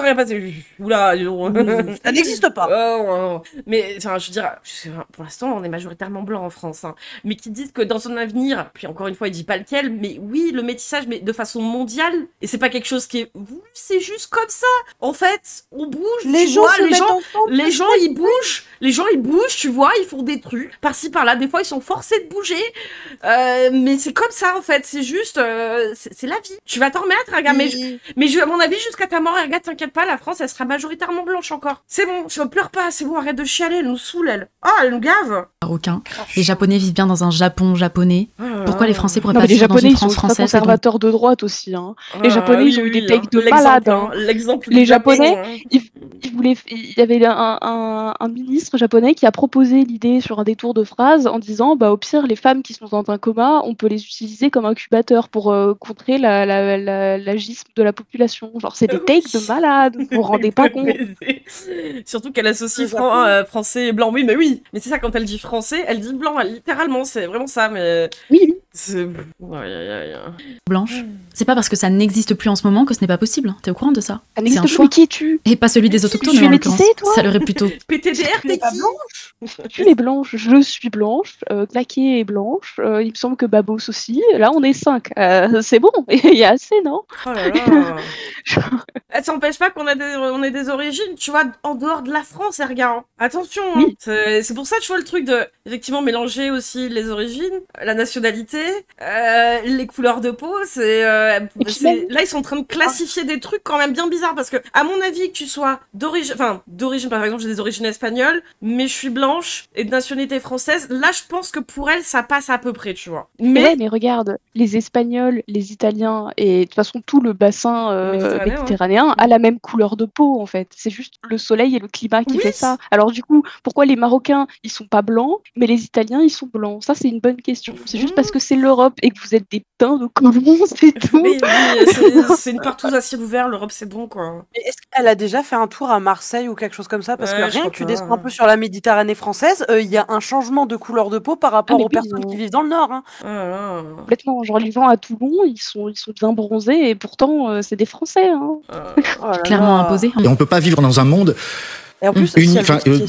Oula, ça n'existe pas. Mais, enfin, je veux dire, pour l'instant, on est majoritairement blanc en France, hein. Mais qui disent que dans un avenir, puis encore une fois, il dit pas lequel, mais oui, le métissage, mais de façon mondiale, et c'est pas quelque chose qui est voulu, c'est juste comme ça. En fait, on bouge, les gens ils bougent, tu vois, ils font des trucs, par-ci, par-là, des fois, ils sont forcés de bouger, mais c'est comme ça, en fait, c'est juste, c'est la vie. Tu vas t'en remettre, regarde, mais à mon avis, jusqu'à ta mort, regarde, t'inquiète pas, la France, elle sera majoritairement blanche encore. C'est bon, je pleure pas, c'est bon, arrête de chialer, elle nous saoule, elle. Elle nous gave. Marocains. Les Japonais vivent bien dans un Japon japonais. Pourquoi les Français pourraient pas vivre dans une France française? Les Japonais, ils sont conservateurs de droite aussi, hein. Les Japonais, ils ont eu des takes de malades, hein. Les Japonais, il y avait un ministre japonais qui a proposé l'idée sur un détour de phrase en disant, au pire, les femmes qui sont dans un coma, on peut les utiliser comme incubateur pour contrer l'agisme de la population. Genre, c'est des takes de malades, vous vous rendez pas compte. Surtout qu'elle associe français et blanc. Oui, mais c'est ça, quand elle dit français, elle dit blanc, littéralement, c'est vraiment ça, mais... Oui. Blanche. C'est pas parce que ça n'existe plus en ce moment que ce n'est pas possible. T'es au courant de ça? Ça n'existe plus, qui es-tu? Et pas celui des autochtones, en l'occurrence. Ça l'aurait plutôt... PTDR, t'es qui? Tu es blanche, je suis blanche, Claquet est blanche, il me semble que Babos aussi. Là, on est 5. C'est bon, il y a assez, non? Oh là là. Ça n'empêche pas qu'on ait des origines, tu vois, en dehors de la France, regarde. Attention, hein. Oui. C'est pour ça, tu vois, le truc de, effectivement, mélanger aussi les origines, la nationalité, les couleurs de peau, là, ils sont en train de classifier des trucs quand même bien bizarres, parce que, à mon avis, que tu sois d'origine, par exemple, j'ai des origines espagnoles, mais je suis blanche et de nationalité française, là, je pense que pour elle, ça passe à peu près, tu vois. Ouais, mais regarde, les Espagnols, les Italiens, et de toute façon, tout le bassin méditerranéen a la même couleur de peau, en fait. C'est juste le soleil et le climat qui fait ça. Alors du coup, pourquoi les Marocains, ils sont pas blancs, mais les Italiens, ils sont blancs? Ça, c'est une bonne question. C'est juste parce que c'est l'Europe et que vous êtes des putains de colons, c'est tout. Oui, c'est une partouze à ciel ouvert, l'Europe, c'est bon, quoi. Mais est-ce qu'elle a déjà fait un tour à Marseille ou quelque chose comme ça? Parce que rien que tu descends un peu sur la Méditerranée française, il y a un changement de couleur de peau par rapport aux personnes qui vivent dans le Nord. Hein. Complètement. Genre, les gens à Toulon, ils sont bien bronzés et pourtant, c'est des Français. Hein. Clairement imposé. Et on peut pas vivre dans un monde... Et en plus,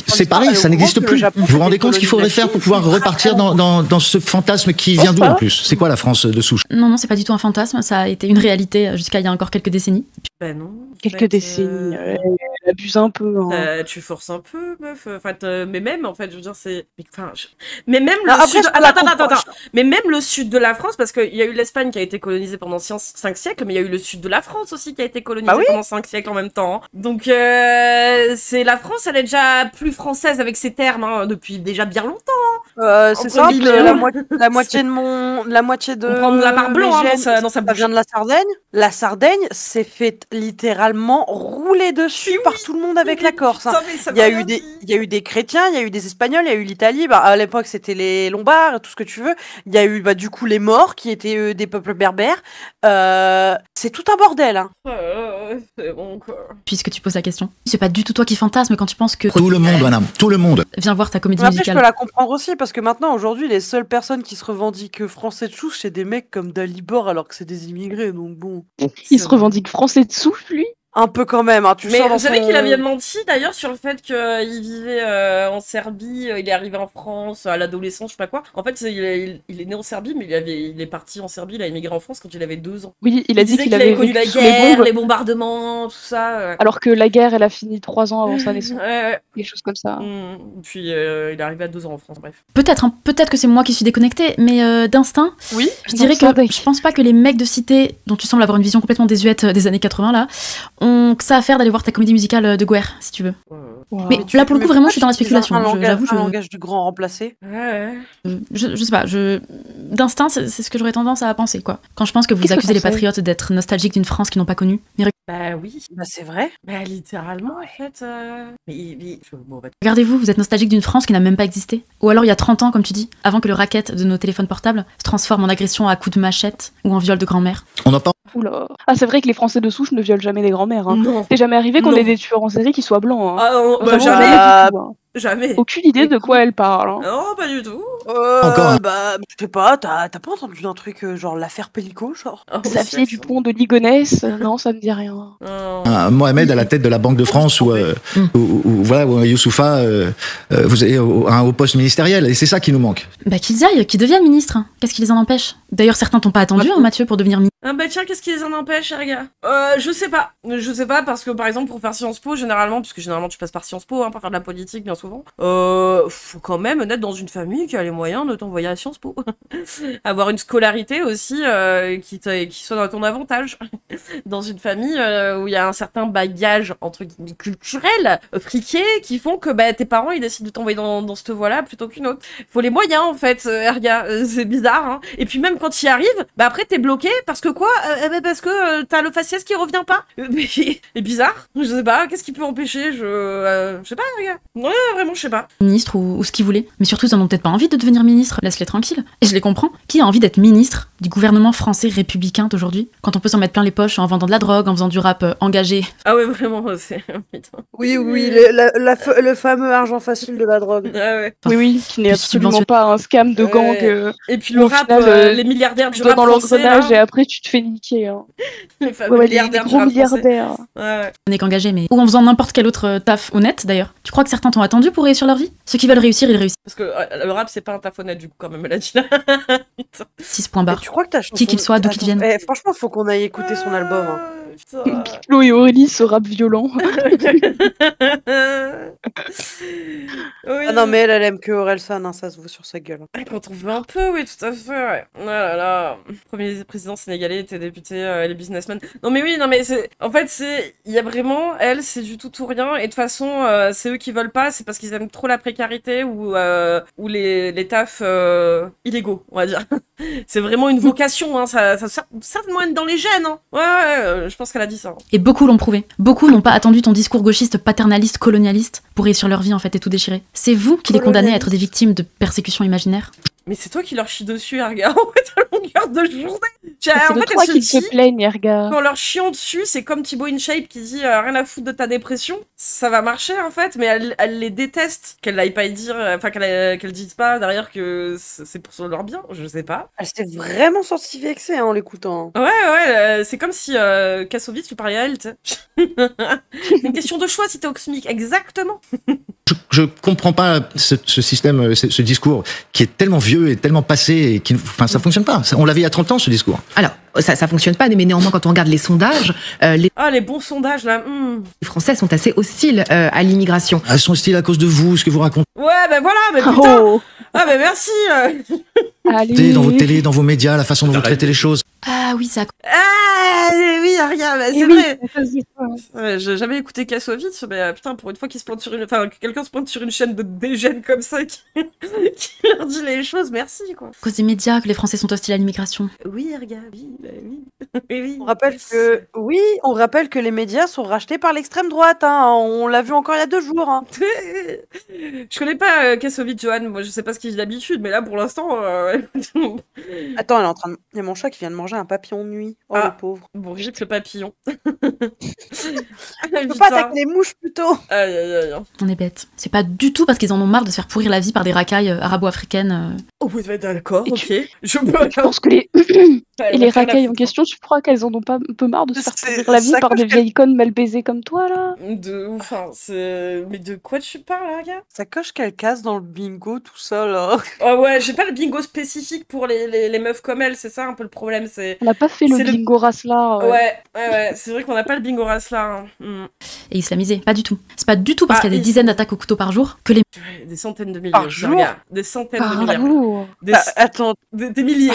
c'est pareil, ça n'existe plus. Vous vous rendez compte ce qu'il faudrait faire pour pouvoir repartir dans ce fantasme qui vient d'où en plus? C'est quoi la France de souche? Non, c'est pas du tout un fantasme, ça a été une réalité jusqu'à il y a encore quelques décennies. Ben non. Quelques décennies, elle abuse un peu. Hein. Tu forces un peu, meuf. Mais même, en fait, je veux dire, c'est... Mais même le après, sud... Attends. Mais même le sud de la France, parce qu'il y a eu l'Espagne qui a été colonisée pendant 5 siècles, mais il y a eu le sud de la France aussi qui a été colonisé pendant 5 siècles en même temps. Donc, c'est la France, elle est déjà plus française avec ses termes depuis déjà bien longtemps. C'est simple, la moitié de on prend de la part blanc dans sa ça bouche. vient de la Sardaigne. La Sardaigne s'est fait littéralement rouler dessus par tout le monde avec la Corse. Hein. Il y a eu des chrétiens, il y a eu des Espagnols, il y a eu l'Italie. À l'époque, c'était les Lombards, tout ce que tu veux. Il y a eu du coup les Maures qui étaient des peuples berbères. C'est tout un bordel. Hein. C'est bon, quoi. Puisque tu poses la question, c'est pas du tout toi qui fantasme quand tu penses que... Tout le monde, madame, tout le monde. Viens voir ta comédie Après, musicale. je peux la comprendre aussi, parce que maintenant, aujourd'hui, les seules personnes qui se revendiquent français de souche, c'est des mecs comme Dalibor, alors que c'est des immigrés, donc bon. Il se revendique français de souche, lui? Un peu quand même, hein, Mais vous savez qu'il avait menti d'ailleurs sur le fait qu'il vivait en Serbie, il est arrivé en France à l'adolescence, je sais pas quoi. En fait, il est né en Serbie, mais il est parti en Serbie, il a émigré en France quand il avait 2 ans. Oui, il a dit qu'il avait connu la guerre, les bombardements, tout ça. Alors que la guerre, elle a fini 3 ans avant sa naissance. Des choses comme ça. Puis il est arrivé à 2 ans en France, bref. Peut-être que c'est moi qui suis déconnectée, mais d'instinct, oui, je dirais que je pense pas que les mecs de cité, dont tu sembles avoir une vision complètement désuète des années 80 là, ont que ça à faire d'aller voir ta comédie musicale de Guer, si tu veux. Mais là, pour le coup, vraiment, je suis dans la spéculation. J'avoue, un langage du grand remplacé. Je sais pas, d'instinct, c'est ce que j'aurais tendance à penser, quoi. Quand je pense que vous accusez les patriotes d'être nostalgiques d'une France qu'ils n'ont pas connue. Bah oui. Bah c'est vrai. Bah littéralement, en fait. Regardez-vous, vous êtes nostalgique d'une France qui n'a même pas existé. Ou alors il y a 30 ans, comme tu dis, avant que le racket de nos téléphones portables se transforme en agression à coups de machette ou en viol de grand-mère. On n'a pas... Oula. Ah, c'est vrai que les Français de souche ne violent jamais des grand-mères. Hein. C'est jamais arrivé qu'on ait des tueurs en série qui soient blancs. Hein. Ah non, bah, jamais. Jamais. Aucune idée de quoi elle parle. Hein. Non, pas du tout. Encore. Bah, je sais pas, t'as pas entendu d'un truc genre l'affaire Pellico, genre Xavier Dupont de Ligonnès, non, ça me dit rien. Mohamed à la tête de la Banque de France ou Youssoufa vous avez un haut poste ministériel et c'est ça qui nous manque. Bah qu'ils aillent, qu'ils deviennent ministres. Qu'est-ce qui les en empêche? D'ailleurs certains t'ont pas attendu, Mathieu, pour devenir ministre. Ah bah tiens, qu'est-ce qui les en empêche, les gars? Je sais pas parce que par exemple pour faire Sciences Po, généralement, puisque généralement tu passes par Sciences Po pour faire de la politique bien souvent, faut quand même naître dans une famille qui a les moyens de t'envoyer à Sciences Po. Avoir une scolarité aussi qui soit dans ton avantage. Dans une famille où il y a un certain bagage entre guillemets culturel, friqué, qui font que tes parents ils décident de t'envoyer dans cette voie-là plutôt qu'une autre. Faut les moyens en fait, Erga, c'est bizarre. Hein. Et puis même quand tu y arrives, après t'es bloqué parce que quoi? Parce que t'as le faciès qui revient pas. C'est bizarre. Je sais pas, qu'est-ce qui peut empêcher? Je sais pas, Erga. Ouais, vraiment, je sais pas. Ministre ou ce qu'ils voulaient. Mais surtout, ils en ont peut-être pas envie de devenir ministre. Laisse-les tranquilles. Et je les comprends. Qui a envie d'être ministre du gouvernement français républicain d'aujourd'hui, quand on peut s'en mettre plein les poches en vendant de la drogue, en faisant du rap engagé? Ah ouais, vraiment, c'est... Putain. Oui, le fameux argent facile de la drogue. Ah ouais. Oui, qui n'est absolument pas un scam de gang. Et puis le rap, les milliardaires du rap dans français, l'engrenage et après tu te fais niquer. Hein. Les fameux milliardaires les gros milliardaires. Ouais. On n'est qu'engagé, mais... Ou en faisant n'importe quel autre taf honnête, d'ailleurs. Tu crois que certains t'ont attendu pour réussir leur vie? Ceux qui veulent réussir, ils réussissent. Parce que le rap, c'est pas un taf honnête, du coup, quand même, elle a dit là. 6 points barres. Tu crois que ta chanson... Qui qu'il soit, d'où qu'il vienne. Franchement, faut qu'on aille écouter son album. Hein. Flo et Aurélie, ce rap violent. Oui. Ah non, mais elle aime que Orelsan, hein, ça se voit sur sa gueule. Quand on veut un peu, oui, tout à fait. Ouais. Oh là là. Premier président sénégalais était député, les businessmen. Non, mais oui, non, mais c'est. En fait, c'est. Il y a vraiment, elle, c'est du tout ou rien. Et de toute façon, c'est eux qui veulent pas, c'est parce qu'ils aiment trop la précarité ou les tafs illégaux, on va dire. C'est vraiment une vocation, hein. Ça certainement être dans les gènes, hein. Ouais, je pense qu'elle a dit ça. Hein. Et beaucoup l'ont prouvé. Beaucoup n'ont pas attendu ton discours gauchiste, paternaliste, colonialiste pour réussir leur vie, en fait, et tout déchirer. C'est vous qui les condamnez à être des victimes de persécutions imaginaires. Mais c'est toi qui leur chie dessus, Erga, en fait, à longueur de journée. C'est de toi qui te plaignent, Erga. Quand leur chiant dessus, c'est comme Thibaut InShape qui dit rien à foutre de ta dépression. Ça va marcher, en fait, mais elle les déteste. Qu'elle n'aille pas y dire, enfin, qu'elle dise pas derrière que c'est pour leur bien, je sais pas. Elle s'est vraiment sentie vexée en l'écoutant. Ouais, c'est comme si Kassovitz, tu parlais à elle, tu sais. Une question de choix si t'es au SMIC, exactement. Je comprends pas ce système, ce discours qui est tellement vieux et tellement passé et qui, enfin, ça fonctionne pas. On l'avait il y a 30 ans, ce discours. Alors, ça fonctionne pas, mais néanmoins, quand on regarde les sondages, les bons sondages, là. Les Français sont assez hostiles à l'immigration. Elles sont hostiles à cause de vous, ce que vous racontez. Ouais, ben voilà, mais putain. Oh. Ah, ben merci. Allez. Dans vos télés, dans vos médias, la façon dont vous traitez les choses. Ah oui, ça... Ah oui, regarde, c'est vrai. J'ai jamais écouté Kassovitz, mais putain, pour une fois qu'il se pointe sur une... Enfin, que quelqu'un se pointe sur une chaîne de dégènes comme ça qui leur dit les choses, merci, quoi. À cause des médias que les Français sont hostiles à l'immigration. Oui, regarde, oui. On rappelle que les médias sont rachetés par l'extrême droite, hein. On l'a vu encore il y a 2 jours, hein. Je connais pas Kassovitz, Johan, moi je sais pas ce qu'il dit d'habitude, mais là, pour l'instant... Attends, elle est en train de... Il y a mon chat qui vient de manger un papillon de nuit. Oh, le pauvre. Bon, j'ai que le papillon. Je peux pas attaquer les mouches, plutôt. Aïe. On est bêtes. C'est pas du tout parce qu'ils en ont marre de se faire pourrir la vie par des racailles arabo-africaines. Oh, oui, d'accord, ok. Je pense que les racailles en question, tu crois qu'elles en ont pas un peu marre de se faire pourrir la vie par des vieilles connes mal baisées comme toi, là? Enfin, mais de quoi tu parles, là, gars? Ça coche qu'elle casse dans le bingo, tout ça, là. Oh ouais, j'ai pas le bingo spécifique pour les meufs comme elle, c'est ça un peu le problème. On n'a pas fait le bingo Raslar. Ouais, c'est vrai qu'on n'a pas le bingo Raslar. Hein. Et islamisé, pas du tout. C'est pas du tout parce qu'il y a des dizaines d'attaques au couteau par jour que les... Des centaines de milliers. Par jour. Regarde, des centaines de milliers. Attends. Des milliers.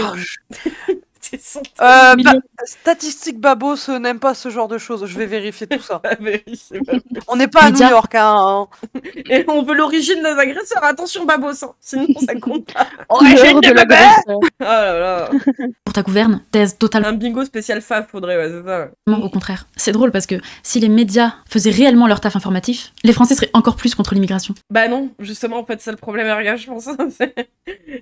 Statistique Babos n'aime pas ce genre de choses. Je vais vérifier tout ça. On n'est pas Les à New diables. York, hein. Et on veut l'origine de nos agresseurs. Attention, Babos, hein. Sinon ça compte pas. Origine de l'agresseur. Oh là là. Pour ta gouverne, thèse totalement. Un bingo spécial FAF, faudrait, ouais, c'est ça. Au contraire. C'est drôle parce que si les médias faisaient réellement leur taf informatif, les Français seraient encore plus contre l'immigration. Bah non, justement, en fait, c'est le problème, Erga, je pense.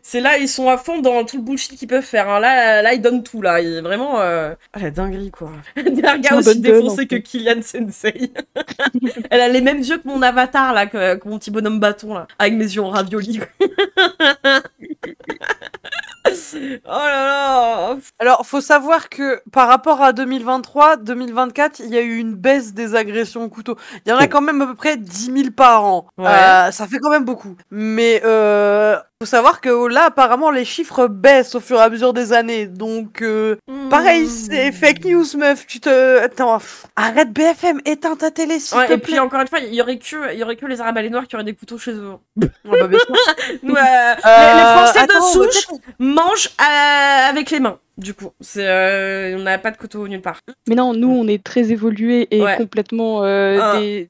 C'est là, ils sont à fond dans tout le bullshit qu'ils peuvent faire. Hein. Là, ils donnent tout, là. Vraiment... la dinguerie, quoi. Erga aussi défoncée que Kylian Sensei. Elle a les mêmes yeux que mon avatar, là, que mon petit bonhomme bâton, là. Avec mes yeux en ravioli. Oh là là. Alors, faut savoir que par rapport à 2023, 2024, il y a eu une baisse des agressions au couteau. Il y en a quand même à peu près 10 000 par an. Ouais. Ça fait quand même beaucoup. Mais faut savoir que là, apparemment, les chiffres baissent au fur et à mesure des années. Donc, pareil, c'est fake news, meuf. Attends, arrête BFM, éteins ta télé, s'il te plaît. Et puis, encore une fois, il y aurait que les Arabes et les Noirs qui auraient des couteaux chez eux. Bah, bien sûr. Les Français de souche mangent avec les mains. Du coup, on n'a pas de couteau nulle part. Mais non, nous, on est très évolués et complètement de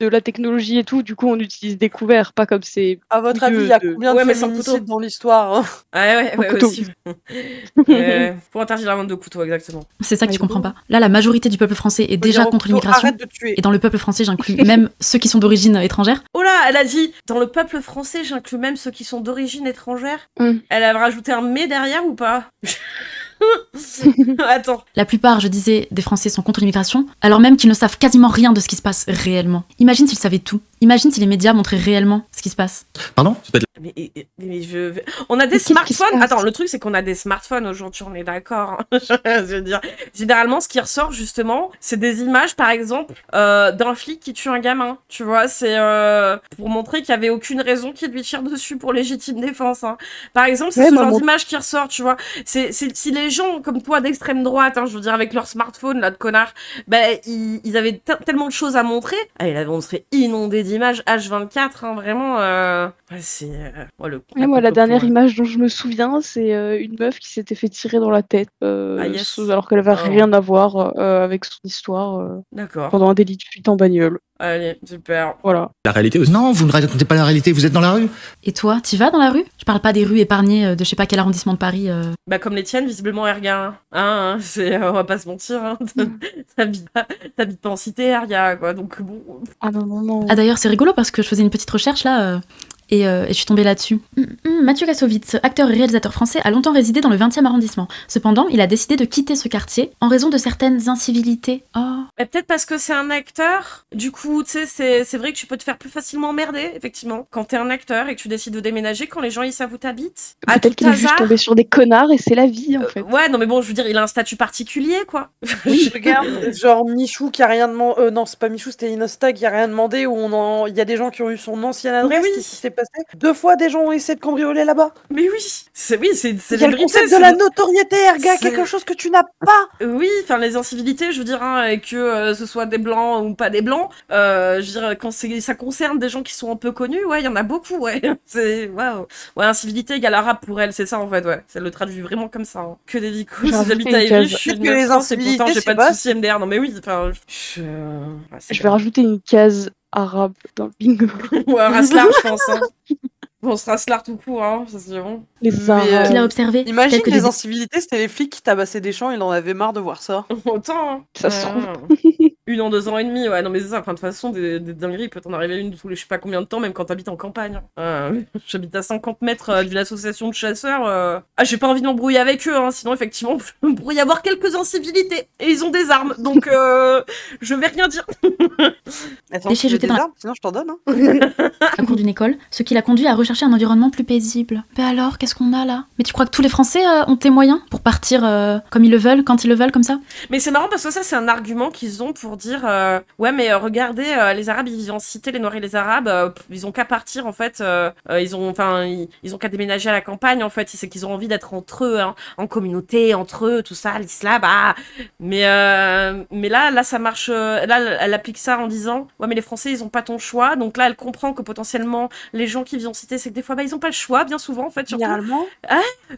la technologie et tout. Du coup, on utilise des couverts, pas comme ces. À votre avis, il y a combien de féminicides dans l'histoire? Ouais, aussi. Pour interdire la vente de couteaux, exactement. C'est ça que tu comprends pas. Là, la majorité du peuple français est déjà contre l'immigration. Arrête de tuer. Et dans le peuple français, j'inclus même ceux qui sont d'origine étrangère. Oh là, elle a dit, dans le peuple français, j'inclus même ceux qui sont d'origine étrangère. Elle a rajouté un mais derrière ou pas? Attends. La plupart, je disais, des Français sont contre l'immigration, alors même qu'ils ne savent quasiment rien de ce qui se passe réellement. Imagine s'ils savaient tout. Imagine si les médias montraient réellement ce qui se passe. Pardon? On a des smartphones. Attends, le truc, c'est qu'on a des smartphones aujourd'hui, on est d'accord. Hein. Je veux dire, généralement, ce qui ressort, justement, c'est des images, par exemple, d'un flic qui tue un gamin. Tu vois, c'est pour montrer qu'il n'y avait aucune raison qu'il lui tire dessus pour légitime défense. Hein. Par exemple, c'est ce genre d'image qui ressort, tu vois. Si les gens comme toi d'extrême droite, hein, je veux dire, avec leur smartphone, là, de connards, ils avaient tellement de choses à montrer, on serait inondé d'images H24, hein, vraiment. Moi, la dernière image dont je me souviens, c'est une meuf qui s'était fait tirer dans la tête, alors qu'elle avait rien à voir avec son histoire. D'accord. Pendant un délit de fuite en bagnole. Allez, super. Voilà. La réalité aussi. Non, vous ne racontez pas la réalité, vous êtes dans la rue. Et toi, t'y vas dans la rue? Je parle pas des rues épargnées de je sais pas quel arrondissement de Paris. Comme les tiennes, visiblement, Erga. Hein, on va pas se mentir. Hein. T'habites pas en cité, Erga, quoi. Donc bon. Ah non. Ah d'ailleurs, c'est rigolo parce que je faisais une petite recherche là. Et je suis tombée là-dessus. Mathieu Kassovitz, acteur et réalisateur français, a longtemps résidé dans le 20e arrondissement. Cependant, il a décidé de quitter ce quartier en raison de certaines incivilités. Peut-être parce que c'est un acteur. Du coup, tu sais, c'est vrai que tu peux te faire plus facilement emmerder, effectivement, quand t'es un acteur et que tu décides de déménager, quand les gens ils savent où t'habites. Peut-être qu'il est juste tombé sur des connards et c'est la vie, en fait. Ouais, non mais bon, je veux dire, il a un statut particulier, quoi. Oui, regarde, genre Michou qui a rien demandé. Non, c'est pas Michou, c'était Inosta qui a rien demandé, où il y a des gens qui ont eu son ancienne adresse. Oui. Qui s'est passé 2 fois des gens ont essayé de cambrioler là-bas. Mais oui, c'est il y a le concept de la notoriété, Erga, quelque chose que tu n'as pas. Oui, enfin les incivilités, je veux dire, hein, et que ce soit des blancs ou pas des blancs, je veux dire, quand ça concerne des gens qui sont un peu connus, ouais, il y en a beaucoup, ouais. C'est waouh. Ouais, incivilité égale arabe pour elle, c'est ça en fait, ouais. Ça le traduit vraiment comme ça. Hein. Que des vicos. J'habite à Ivry, je suis de les incivilités, pourtant j'ai pas de soucis MDR. Non mais oui, enfin, je vais rajouter une case arabe dans le bingo. Ouais, race-large, je pense. Hein. Bon, on se race-large tout court, hein, ça c'est bon. Les arabes. Qu'il a observé. Imagine que les incivilités, c'était les flics qui tabassaient des champs, il en avait marre de voir ça. Autant, hein. Ça se trouve. 1 an, 2 ans et demi, ouais, non mais c'est ça, enfin, de toute façon, des dingueries, il peut t'en arriver une tous les je sais pas combien de temps, même quand t'habites en campagne. J'habite à 50 mètres d'une association de chasseurs, j'ai pas envie de m'embrouiller avec eux, hein, sinon effectivement, il pourrait y avoir quelques incivilités, et ils ont des armes, donc je vais rien dire. Attends, des armes, sinon je t'en donne. Hein. À court d'une école, ce qui l'a conduit à rechercher un environnement plus paisible. Mais alors, qu'est-ce qu'on a là? Mais tu crois que tous les Français ont tes moyens pour partir comme ils le veulent, quand ils le veulent, comme ça? Mais c'est marrant parce que ça, c'est un argument qu'ils ont pour dire ouais, mais regardez, les Arabes, ils vivent en cité, les Noirs et les Arabes, ils ont qu'à partir, en fait, ils ont qu'à déménager à la campagne, en fait, c'est qu'ils ont envie d'être entre eux, hein, en communauté, entre eux, tout ça, l'islam, mais là, ça marche, là, elle applique ça en disant, ouais, mais les Français, ils ont pas ton choix, donc là, elle comprend que potentiellement, les gens qui vivent en cité, c'est que des fois, ils ont pas le choix, bien souvent, en fait, surtout. Généralement.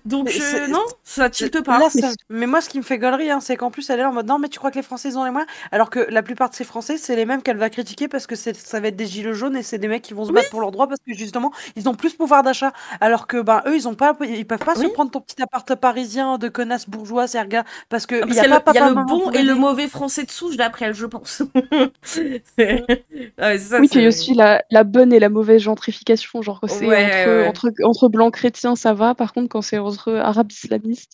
Donc, non, ça tilte pas. Là, mais moi, ce qui me fait gaulerie, hein, c'est qu'en plus, elle est en mode, non, mais tu crois que les Français, ils ont les moyens? Alors que la plupart de ces Français, c'est les mêmes qu'elle va critiquer parce que ça va être des gilets jaunes et c'est des mecs qui vont se battre pour leurs droits parce que justement, ils ont plus pouvoir d'achat. Alors que, eux, ils peuvent pas se prendre ton petit appart parisien de connasse bourgeois, Serga, parce que il y a le bon et le mauvais Français dessous, d'après elle, je pense. Ça, oui, puis il y a aussi la bonne et la mauvaise gentrification, genre que c'est entre blancs chrétiens, ça va, par contre, quand c'est entre arabes islamistes,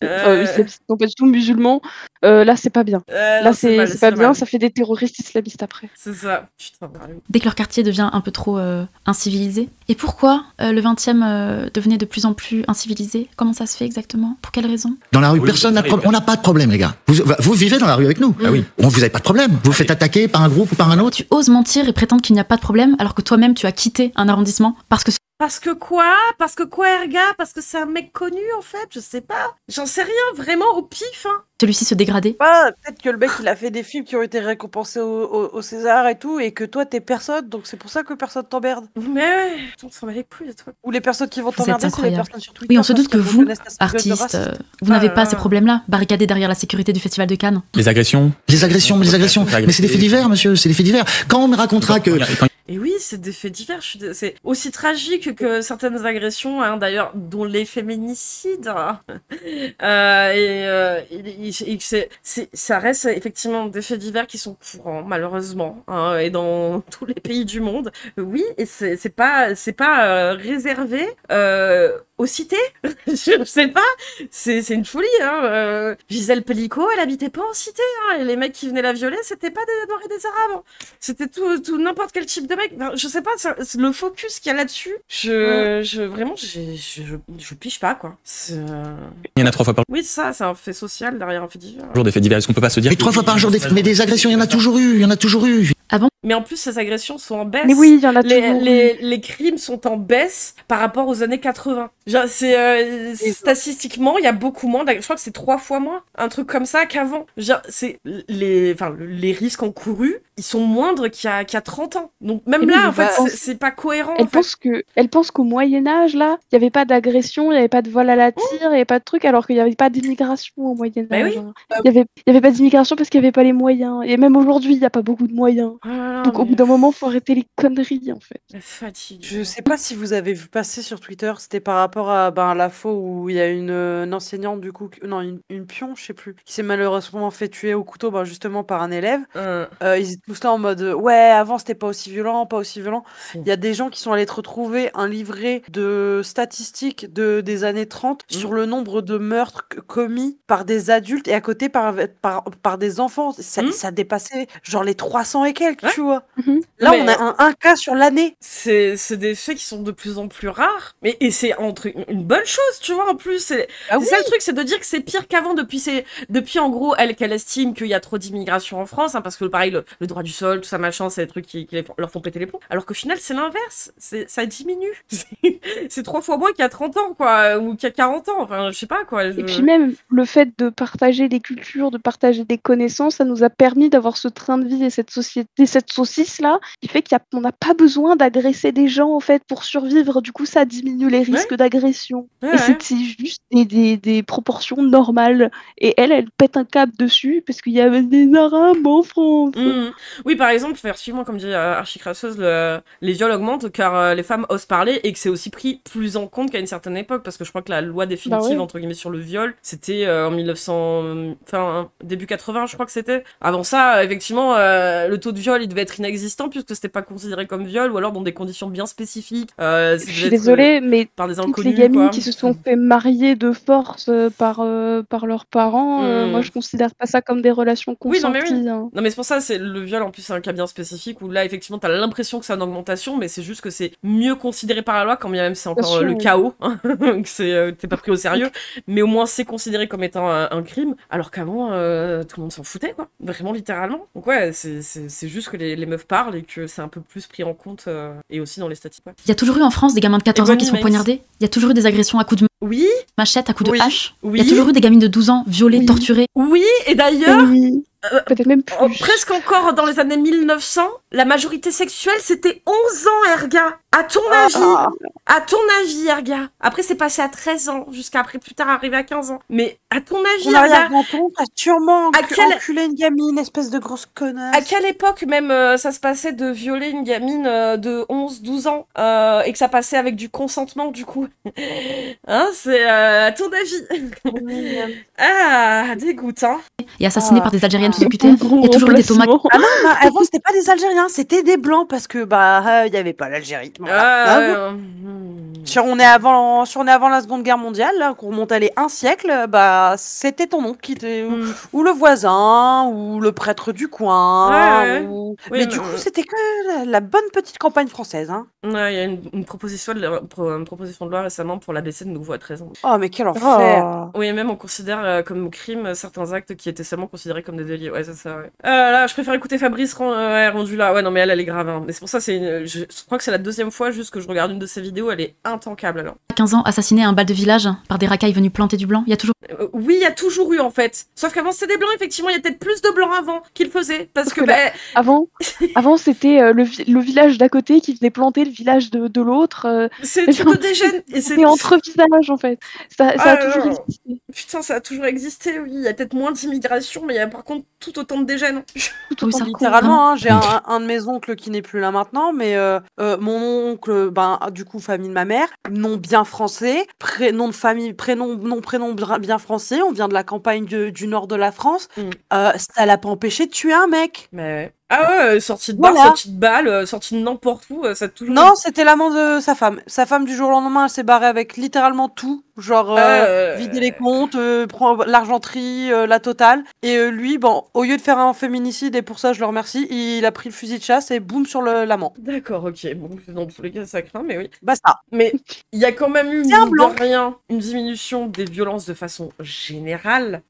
non pas du tout musulmans, là, c'est pas bien. Là, c'est pas bien, ça fait des terroristes islamistes après. C'est ça, putain. Dès que leur quartier devient un peu trop incivilisé. Et pourquoi le 20e devenait de plus en plus incivilisé? Comment ça se fait exactement? Pour quelle raison? Dans la rue, personne n'a on n'a pas de problème, les gars. Vous vivez dans la rue avec nous. Ah oui. Vous n'avez pas de problème. Vous faites attaquer par un groupe ou par un autre. Tu oses mentir et prétendre qu'il n'y a pas de problème alors que toi-même tu as quitté un arrondissement parce que Parce que quoi, Erga? Parce que c'est un mec connu, en fait? Je sais pas. J'en sais rien, vraiment, au pif, hein. Celui-ci se dégradait. Peut-être que le mec, il a fait des films qui ont été récompensés au César et tout, et que toi, t'es personne, donc c'est pour ça que personne t'emmerde. Mais ouais, on s'en bat les couilles, toi. Ou les personnes qui vont t'emmerder, c'est les personnes sur Twitter. Oui, on se doute que vous, artistes, vous n'avez pas ces problèmes-là, barricadés derrière la sécurité du Festival de Cannes. Les agressions. Mais c'est des faits divers, monsieur, c'est des faits divers. Quand on me racontera que... Et oui, c'est des faits divers. C'est aussi tragique que certaines agressions, hein, d'ailleurs, dont les féminicides. Ça reste effectivement des faits divers qui sont courants, malheureusement, hein, et dans tous les pays du monde. Oui, et c'est pas réservé aux cités. Je sais pas. C'est une folie. Hein. Gisèle Pellicot, elle habitait pas en cité. Hein, et les mecs qui venaient la violer, c'était pas des Noirs et des Arabes. Hein. C'était tout n'importe quel type de mec. Enfin, je sais pas, le focus qu'il y a là-dessus, vraiment, je piche pas, quoi. Il y en a 3 fois par jour. Oui, ça, c'est un fait social derrière un fait divers. Des faits divers, est-ce qu'on peut pas se dire... Mais 3 fois par jour, mais des agressions, il y en a toujours eu. Ah bon? Mais en plus, ces agressions sont en baisse. Mais oui, il y en a toujours. Les crimes sont en baisse par rapport aux années 80. Genre, statistiquement, il y a beaucoup moins. Je crois que c'est 3 fois moins, un truc comme ça qu'avant. Genre, les risques encourus, ils sont moindres qu'il y a 30 ans. Donc même là, en fait, c'est pas cohérent. Elle pense qu'au Moyen-Âge, là, il n'y avait pas d'agression, il n'y avait pas de vol à la tire, il n'y avait pas de truc, alors qu'il n'y avait pas d'immigration au Moyen-Âge. Bah oui. Il n'y avait pas d'immigration parce qu'il n'y avait pas les moyens. Et même aujourd'hui, il n'y a pas beaucoup de moyens. Donc au bout d'un moment, il faut arrêter les conneries, en fait. La fatigue. Je sais pas si vous avez vu passer sur Twitter, c'était par rapport à la fois où il y a une enseignante, du coup, une pion, je sais plus, qui s'est malheureusement fait tuer au couteau, justement par un élève. Ils étaient tous là en mode ouais, avant c'était pas aussi violent. Il y a des gens qui sont allés te retrouver un livret de statistiques des années 30 sur le nombre de meurtres commis par des adultes et à côté par des enfants. Ça dépassait genre les 300 et quelques, tu vois. Là, on a un cas sur l'année. C'est des faits qui sont de plus en plus rares, et c'est une bonne chose, tu vois, en plus. C'est ça le truc, c'est de dire que c'est pire qu'avant depuis en gros, qu'elle estime qu'il y a trop d'immigration en France, hein, parce que pareil, le droit du sol, tout ça, machin, c'est des trucs qui leur font péter les plombs. Alors qu'au final, c'est l'inverse. Ça diminue. C'est 3 fois moins qu'il y a 30 ans, quoi, ou qu'il y a 40 ans. Enfin, je sais pas, quoi. Et puis même, le fait de partager des cultures, de partager des connaissances, ça nous a permis d'avoir ce train de vie et cette société, cette saucisse-là, qui fait qu'on n'a pas besoin d'agresser des gens, en fait, pour survivre. Du coup, ça diminue les risques d'agression. Et c'est juste des proportions normales. Et elle pète un câble dessus, parce qu'il y avait des Arabes en France. Oui, par exemple, effectivement, comme dit Archicrasseuse, les viols augmentent car les femmes osent parler et que c'est aussi pris plus en compte qu'à une certaine époque, parce que je crois que la loi définitive, entre guillemets, sur le viol, c'était en 1900... Enfin, début 80, je crois que c'était. Avant ça, effectivement, le taux de viol, il devait être inexistant puisque c'était pas considéré comme viol, ou alors dans des conditions bien spécifiques. Je suis désolée, mais par des toutes les gamines qui se sont fait marier de force par leurs parents, moi je considère pas ça comme des relations consenties. Non mais c'est pour ça, le viol en plus c'est un cas bien spécifique où là effectivement t'as l'impression que c'est une augmentation, mais c'est juste que c'est mieux considéré par la loi, quand bien même c'est encore le chaos, hein, que t'es pas pris au sérieux, mais au moins c'est considéré comme étant un crime, alors qu'avant tout le monde s'en foutait, quoi, vraiment littéralement. Donc ouais, c'est juste que les meufs parlent et que c'est un peu plus pris en compte, et aussi dans les statistiques. Ouais. Il y a toujours eu en France des gamins de 14 ans qui sont poignardés. Il y a toujours eu des agressions à coups de machette, à coups de hache. Il y a toujours eu des gamines de 12 ans violées, torturées. Oui, et d'ailleurs... Peut-être même plus. Presque encore dans les années 1900, la majorité sexuelle c'était 11 ans, Erga. À ton avis, Erga. Après c'est passé à 13 ans, jusqu'à après plus tard arrivé à 15 ans. Mais à ton avis, Erga, t'as sûrement enculé une gamine, espèce de grosse connasse. À quelle époque même ça se passait de violer une gamine de 11-12 ans et que ça passait avec du consentement du coup? Hein, c'est à ton avis. Ah, dégoûtant. Et assassiné par des Algériennes sous occupées. Il y a toujours eu des tomates. Ah non, avant c'était pas des Algériens, c'était des Blancs parce que il y avait pas l'Algérie. Si on est avant la Seconde Guerre mondiale, là, qu'on remonte à un siècle, bah c'était ton oncle qui était ou le voisin ou le prêtre du coin. Oui, mais du coup, c'était que la bonne petite campagne française. Hein. Ouais, il y a une proposition de loi récemment pour l'abaisser de nouveau à 13 ans. Oh, mais quel enfer! Oui, même on considère comme crime certains actes qui étaient seulement considérés comme des délits. Ouais, c'est ça, ouais. Là, je préfère écouter Fabrice rendu là. Ouais, non, mais elle est grave. Hein. Mais c'est pour ça, je crois que c'est la deuxième fois juste que je regarde une de ses vidéos, elle est intankable alors. 15 ans, assassiné à un bal de village par des racailles venus planter du blanc, il y a toujours... Oui, il y a toujours eu en fait. Sauf qu'avant c'était des blancs, effectivement, il y a peut-être plus de blancs avant qu'ils faisaient. Parce que là, avant c'était le village d'à côté qui venait planter le village de l'autre. C'est le truc de dégène. C'est entre villages en fait. Ça a toujours existé. Putain, ça a toujours existé, oui. Il y a peut-être moins d'immigration, mais il y a par contre tout autant de dégène. Littéralement, hein, j'ai un de mes oncles qui n'est plus là maintenant, mais mon oncle, du coup, famille de ma mère, nom bien français, nom de famille, prénom bien français, on vient de la campagne du nord de la France, ça l'a pas empêché de tuer un mec. Mais... Ah ouais, sortie de bar, sortie de balle, sortie de n'importe où, ça a toujours... Non, c'était l'amant de sa femme. Sa femme, du jour au lendemain, elle s'est barrée avec littéralement tout. Genre, vider les comptes, prendre l'argenterie, la totale. Et lui, au lieu de faire un féminicide, et pour ça, je le remercie, il a pris le fusil de chasse et boum sur l'amant. D'accord, ok. Bon, dans tous les cas, ça craint, mais oui. Basta. Mais il y a quand même eu, une diminution des violences de façon générale.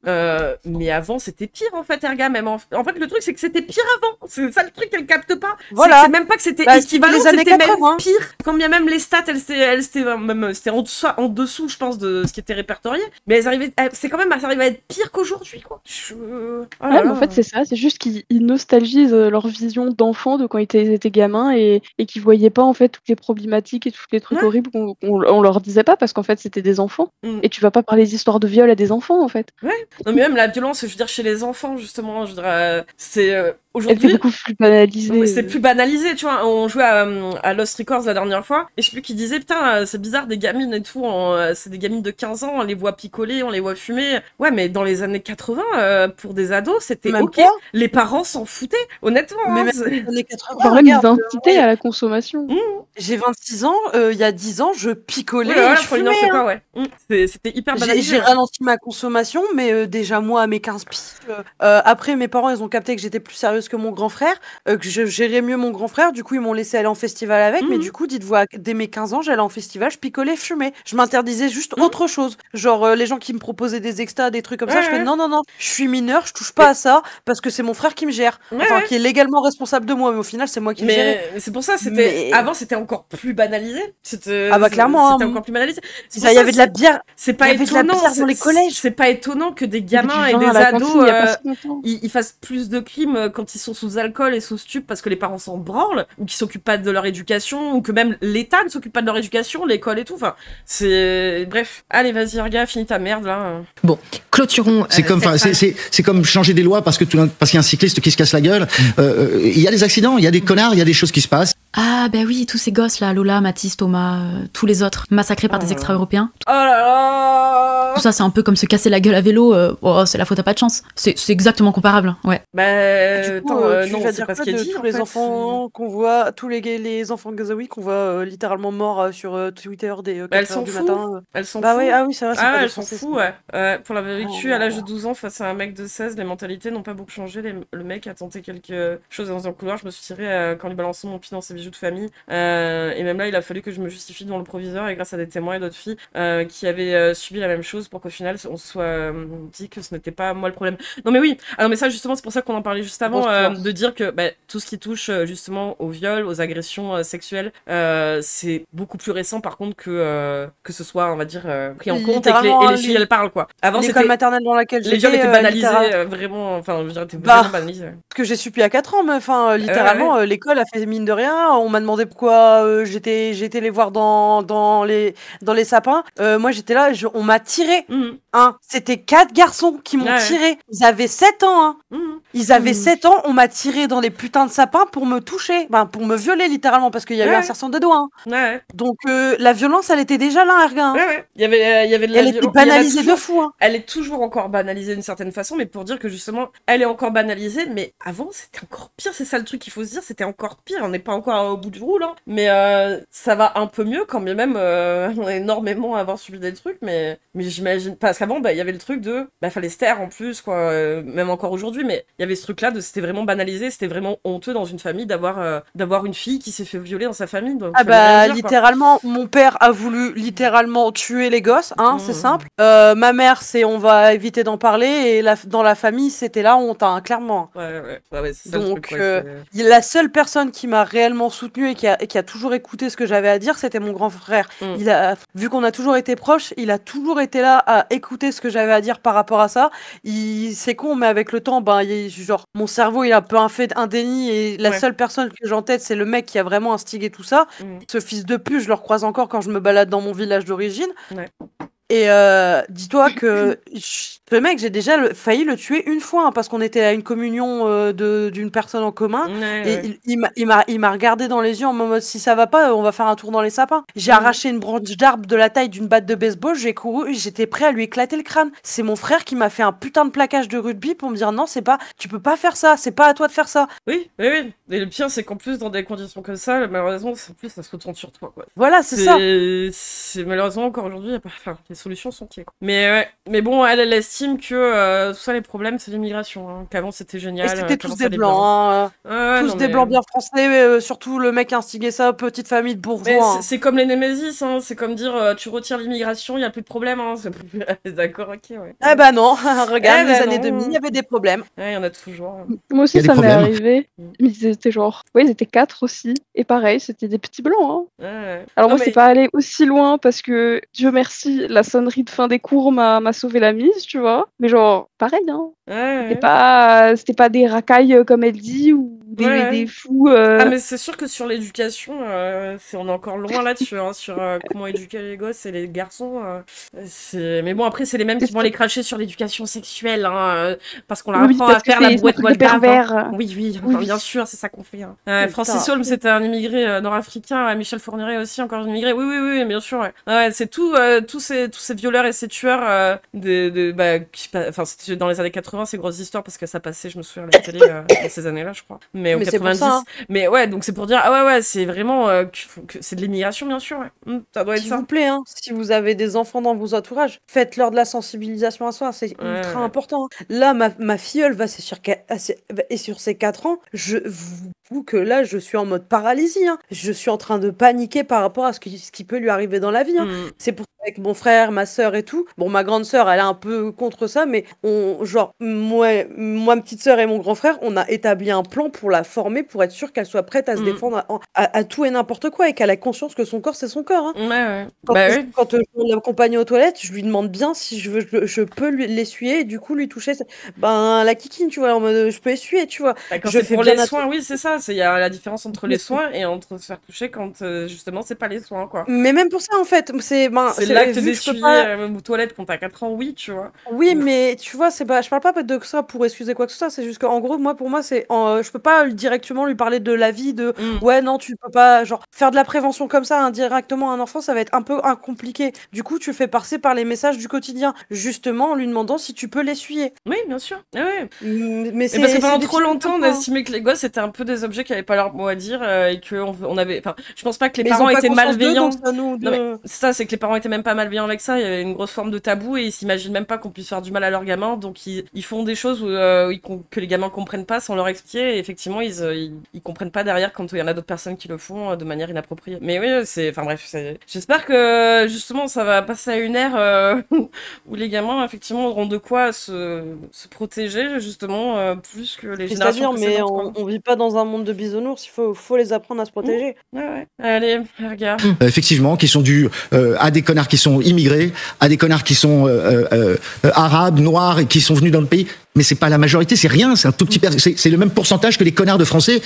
Mais avant, c'était pire, en fait, Erga, même. En fait, le truc, c'est que c'était pire avant. C'est ça le truc qu'elle capte pas. Voilà. C'est même pas que c'était équivalent, c'était même pire. Quand bien même les stats, c'était en dessous, je pense, de ce qui était répertorié. Mais elles arrivaient à être pire qu'aujourd'hui, quoi. Mais en fait, c'est ça. C'est juste qu'ils nostalgisent leur vision d'enfant de quand ils étaient gamins et qu'ils voyaient pas, en fait, toutes les problématiques et tous les trucs horribles qu'on leur disait pas parce qu'en fait, c'était des enfants. Et tu vas pas parler d'histoires de viol à des enfants, en fait. Ouais. Non, mais même la violence, je veux dire, chez les enfants, justement, je dirais, c'est... Aujourd'hui, c'est beaucoup plus banalisé. C'est plus banalisé, tu vois. On jouait à Lost Records la dernière fois, et je sais plus qui disait, putain, c'est bizarre, des gamines et tout, c'est des gamines de 15 ans, on les voit picoler, on les voit fumer. Ouais, mais dans les années 80, pour des ados, c'était ok. Les parents s'en foutaient, honnêtement. Mais hein, même dans les années 80, regarde, ils incitaient à la consommation. J'ai 26 ans, il y a 10 ans, je picolais et je fumais. C'était hyper banalisé. J'ai ralenti ma consommation, mais déjà moi, à mes 15 piges. Après, mes parents, ils ont capté que j'étais plus sérieuse que mon grand frère, que je gérais mieux mon grand frère, du coup, ils m'ont laissé aller en festival avec, mais du coup, dites-vous, dès mes 15 ans, j'allais en festival, je picolais, je fumais. Je m'interdisais juste autre chose. Genre, les gens qui me proposaient des extas, des trucs comme ça, je fais non, je suis mineure, je touche pas à ça, parce que c'est mon frère qui me gère. Enfin, qui est légalement responsable de moi, mais au final, c'est moi qui me gère. Mais c'est pour ça, avant, c'était encore plus banalisé. Clairement. C'était encore plus banalisé. Il y avait de la bière. C'est pas étonnant. Dans les collèges. C'est pas étonnant que des gamins et des ados, ils fassent plus de crimes quand ils sont sous alcool et sous stup parce que les parents s'en branlent, ou qu'ils s'occupent pas de leur éducation, ou que même l'État ne s'occupe pas de leur éducation, l'école et tout. Enfin, c'est... Bref. Allez, vas-y, Erga, finis ta merde, là. Bon, clôturons. C'est comme changer des lois parce qu'il y a un cycliste qui se casse la gueule. Il y a des accidents, il y a des connards, il y a des choses qui se passent. Ah, bah oui, tous ces gosses là, Lola, Mathis, Thomas, tous les autres, massacrés par des extra-européens. Oh là là! Tout ça, c'est un peu comme se casser la gueule à vélo. C'est la faute à pas de chance. C'est exactement comparable, ouais. Du coup, non, c'est pas ce qui est dit. Tous les enfants qu'on voit, tous les enfants gazaouis qu'on voit littéralement morts sur Twitter dès 4h du matin. Elles sont fous. Ah oui, c'est vrai. Ah, elles sont fous, ouais. Pour l'avoir vécu à l'âge de 12 ans face à un mec de 16, les mentalités n'ont pas beaucoup changé. Le mec a tenté quelque chose dans un couloir. Je me suis tiré quand il balançait mon pied dans ses bijoux de famille. Et même là, il a fallu que je me justifie devant le proviseur et grâce à des témoins et d'autres filles qui avaient subi la même chose pour qu'au final, on se soit dit que ce n'était pas moi le problème. Non, mais oui. Ah non, mais ça, justement, c'est pour ça qu'on en parlait juste avant, de dire que tout ce qui touche justement au viol, aux agressions sexuelles, c'est beaucoup plus récent par contre que ce soit, on va dire, pris en compte et que les filles elles parlent quoi. Avant l'école maternelle dans laquelle j'étais, les viols étaient banalisés vraiment, enfin je veux dire, étaient vraiment banalisés. Parce que j'ai su depuis à 4 ans, mais enfin littéralement l'école a fait mine de rien. On m'a demandé pourquoi j'étais les voir dans les sapins. Moi j'étais là, on m'a tiré. C'était 4 garçons qui m'ont tiré. Ils avaient 7 ans. Ils avaient 7 ans, on m'a tiré dans les putains de sapins pour me toucher, pour me violer littéralement, parce qu'il y a eu un sercent de doigts. Donc la violence, elle était déjà là, Erga. Il y avait de la elle était banalisée de fou. Elle est toujours encore banalisée d'une certaine façon, mais pour dire que justement, elle est encore banalisée, mais avant, c'était encore pire, c'est ça le truc qu'il faut se dire, c'était encore pire, on n'est pas encore au bout du roule, mais ça va un peu mieux, quand bien même on a énormément à avoir subi des trucs, mais j'imagine, parce qu'avant, il y avait le truc de, fallait se taire en plus, quoi, même encore aujourd'hui, mais il y avait ce truc-là de, c'était vraiment banalisé, c'était vraiment honteux dans une famille d'avoir une fille qui s'est fait violer dans sa famille. Donc littéralement, mon père a voulu littéralement tuer les gosses, c'est simple. Ma mère, c'est on va éviter d'en parler, et dans la famille, c'était là honte, clairement. Ouais, c'est ça. Donc, la seule personne qui m'a réellement soutenue et qui a toujours écouté ce que j'avais à dire, c'était mon grand frère. Vu qu'on a toujours été proches, il a toujours été là à écouter ce que j'avais à dire par rapport à ça. C'est con, mais avec le temps, genre, mon cerveau, il a un peu fait un déni, et la seule personne que j'ai en tête, c'est le mec qui a vraiment instigé tout ça. Ce fils de pute, je le recroise encore quand je me balade dans mon village d'origine. Et dis-toi que le mec, j'ai déjà failli le tuer une fois, parce qu'on était à une communion d'une personne en commun, et il m'a regardé dans les yeux en mode, si ça va pas, on va faire un tour dans les sapins. J'ai arraché une branche d'arbre de la taille d'une batte de baseball, j'ai couru, j'étais prêt à lui éclater le crâne. C'est mon frère qui m'a fait un putain de plaquage de rugby pour me dire non, tu peux pas faire ça, c'est pas à toi de faire ça. Oui. Et le pire, c'est qu'en plus, dans des conditions comme ça, malheureusement, ça se retourne sur toi, quoi. Voilà, c'est ça. C'est malheureusement encore aujourd'hui, les solutions sont pieds, quoi. Mais bon, elle estime que tout ça, les problèmes, c'est l'immigration, qu'avant c'était génial. Et c'était tous des blancs, tous des blancs bien français, surtout le mec qui a instigé ça, petite famille de bourgeois. C'est comme les Némésis, c'est comme dire tu retires l'immigration, il n'y a plus de problème. D'accord, ok, ouais. Eh ben non, regarde, les années 2000, il y avait des problèmes. Ouais, il y en a toujours. Moi aussi, ça m'est arrivé. Mais ils étaient ils étaient 4 aussi. Et pareil, c'était des petits blancs. Alors moi, c'est pas allé aussi loin parce que, Dieu merci, la sonnerie de fin des cours m'a sauvé la mise, tu vois. Mais genre, pareil, c'était pas des racailles comme elle dit, ou des fous. Mais c'est sûr que sur l'éducation, on est encore loin là-dessus, sur comment éduquer les gosses et les garçons. Mais bon, après, c'est les mêmes qui vont aller cracher sur l'éducation sexuelle, parce qu'on leur apprend à faire la boîte Moldave. Oui, bien sûr, c'est ça qu'on fait. Francis Holm, c'était un immigré nord-africain. Michel Fourniret aussi, encore un immigré. Oui, bien sûr. C'est tous ces violeurs et ces tueurs c'était dans les années 80, ces grosses histoires, parce que ça passait, je me souviens, à la télé dans ces années-là, je crois. Mais en 90. Mais donc c'est pour dire, c'est vraiment que c'est de l'immigration, bien sûr. Ça doit être ça. S'il vous plaît, si vous avez des enfants dans vos entourages, faites-leur de la sensibilisation à ça, c'est ultra important. Là, ma filleule est sur ses 4 ans, je vous que là, je suis en mode paralysie. Je suis en train de paniquer par rapport à ce qui peut lui arriver dans la vie. C'est pour ça, avec mon frère, ma sœur et tout. Bon, ma grande sœur, elle est un peu contre ça, mais moi, petite sœur et mon grand frère, on a établi un plan pour la former, pour être sûr qu'elle soit prête à se défendre à tout et n'importe quoi, et qu'elle a conscience que son corps, c'est son corps. Quand je l'accompagne aux toilettes, je lui demande bien si je peux l'essuyer et du coup lui toucher la kikine, tu vois, en mode je peux essuyer, tu vois. Quand c'est pour les soins, oui, c'est ça. Il y a la différence entre les soins et entre se faire toucher quand justement c'est pas les soins, quoi. Mais même pour ça, en fait, c'est l'acte d'essuyer aux toilettes quand t'as 4 ans, oui, tu vois. Oui, mais tu vois, je parle pas de ça pour excuser quoi que ce soit, c'est juste qu'en gros, pour moi, je peux pas directement lui parler de la vie, de ouais, non, tu peux pas, genre, faire de la prévention comme ça indirectement à un enfant, ça va être un peu compliqué. Du coup, tu fais passer par les messages du quotidien, justement en lui demandant si tu peux l'essuyer. Oui, bien sûr. Mais parce que pendant trop longtemps, on a estimé que les gosses étaient un peu des objets qui avaient pas leur mot à dire et que on avait. Enfin, je pense pas que les parents étaient malveillants. C'est que les parents étaient même pas malveillants avec ça. Il y avait une grosse forme de tabou et ils s'imaginent même pas qu'on puisse faire du mal à leurs gamins. Donc ils font des choses que les gamins comprennent pas sans leur expliquer. Et effectivement, ils comprennent pas derrière quand il y en a d'autres personnes qui le font de manière inappropriée. Mais oui, j'espère que justement ça va passer à une ère où les gamins effectivement auront de quoi se protéger justement plus que les générations précédentes. Mais on vit pas dans un monde de bisounours, il faut les apprendre à se protéger. Allez, regarde. Effectivement, qui sont dus à des connards qui sont immigrés, à des connards qui sont arabes, noirs et qui sont venus dans le pays. Mais c'est pas la majorité, c'est rien, c'est un tout petit c'est le même pourcentage que les connards de Français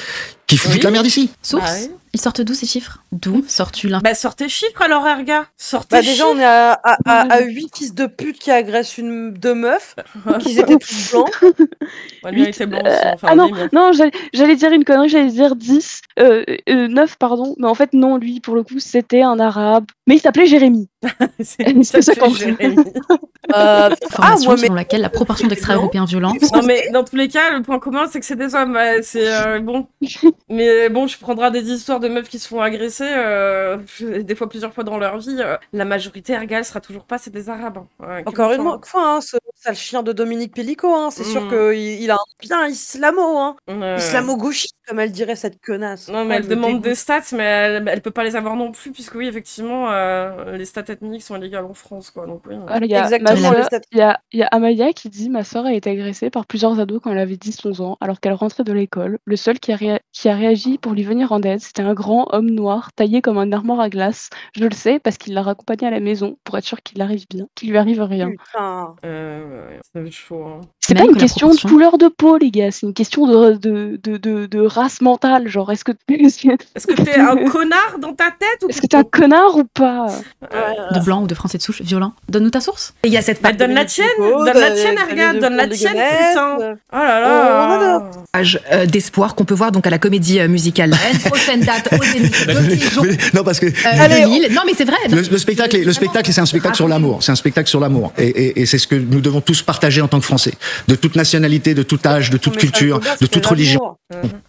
qui foutent la merde ici. Source Ils sortent d'où ces chiffres? D'où sors-tu là? Bah sortez chiffres alors, Erga. Sortez chiffres. Déjà, on est à 8 fils de pute qui agressent deux meufs, qui étaient tous blancs. Ouais, le mien était blanc aussi. Enfin, ah non, j'allais dire une connerie, j'allais dire 9, pardon. Mais en fait, non, lui, pour le coup, c'était un arabe. Mais il s'appelait Jérémy. c'est ça qu'on Jérémy. Formation selon laquelle la proportion d'extra-européens violents... Non, mais dans tous les cas, le point commun, c'est que c'est des hommes. C'est bon. Mais bon, je prendrai des histoires de meufs qui se font agresser, des fois plusieurs fois dans leur vie. La majorité, Erga, elle sera toujours pas, c'est des arabes. Encore une fois, ce sale chien de Dominique Pellico, c'est sûr qu'il a un bien islamo, islamo-gauchiste, comme elle dirait cette connasse. Non, mais elle demande des stats, mais elle peut pas les avoir non plus, puisque oui, effectivement, les stats ethniques sont illégales en France, quoi. Donc, oui. Exactement. Il y a Amaya qui dit: ma sœur a été agressée par plusieurs ados quand elle avait 10-11 ans, alors qu'elle rentrait de l'école. Le seul qui a réagi pour lui venir en aide, c'était un grand homme noir, taillé comme un armoire à glace. Je le sais parce qu'il l'a raccompagné à la maison pour être sûr qu'il arrive bien, qu'il lui arrive rien. Putain. C'est chaud, hein. C'est pas une question de couleur de peau, les gars, c'est une question de race mentale. Genre, est-ce que t'es un connard dans ta tête ou est-ce que t'es un connard ou pas? De blanc ou de français de souche violent. Donne-nous ta source. Il y a cette donne la tienne, Erga, donne la tienne, putain. Oh là là. D'espoir qu'on peut voir donc à la Comédie Musicale La Reine. Prochaine date au Zénith. Non, parce que non, mais c'est vrai. Le spectacle, c'est un spectacle sur l'amour. C'est un spectacle sur l'amour, et c'est ce que nous devons tous partager en tant que Français, de toute nationalité, de tout âge, de toute culture, de toute religion.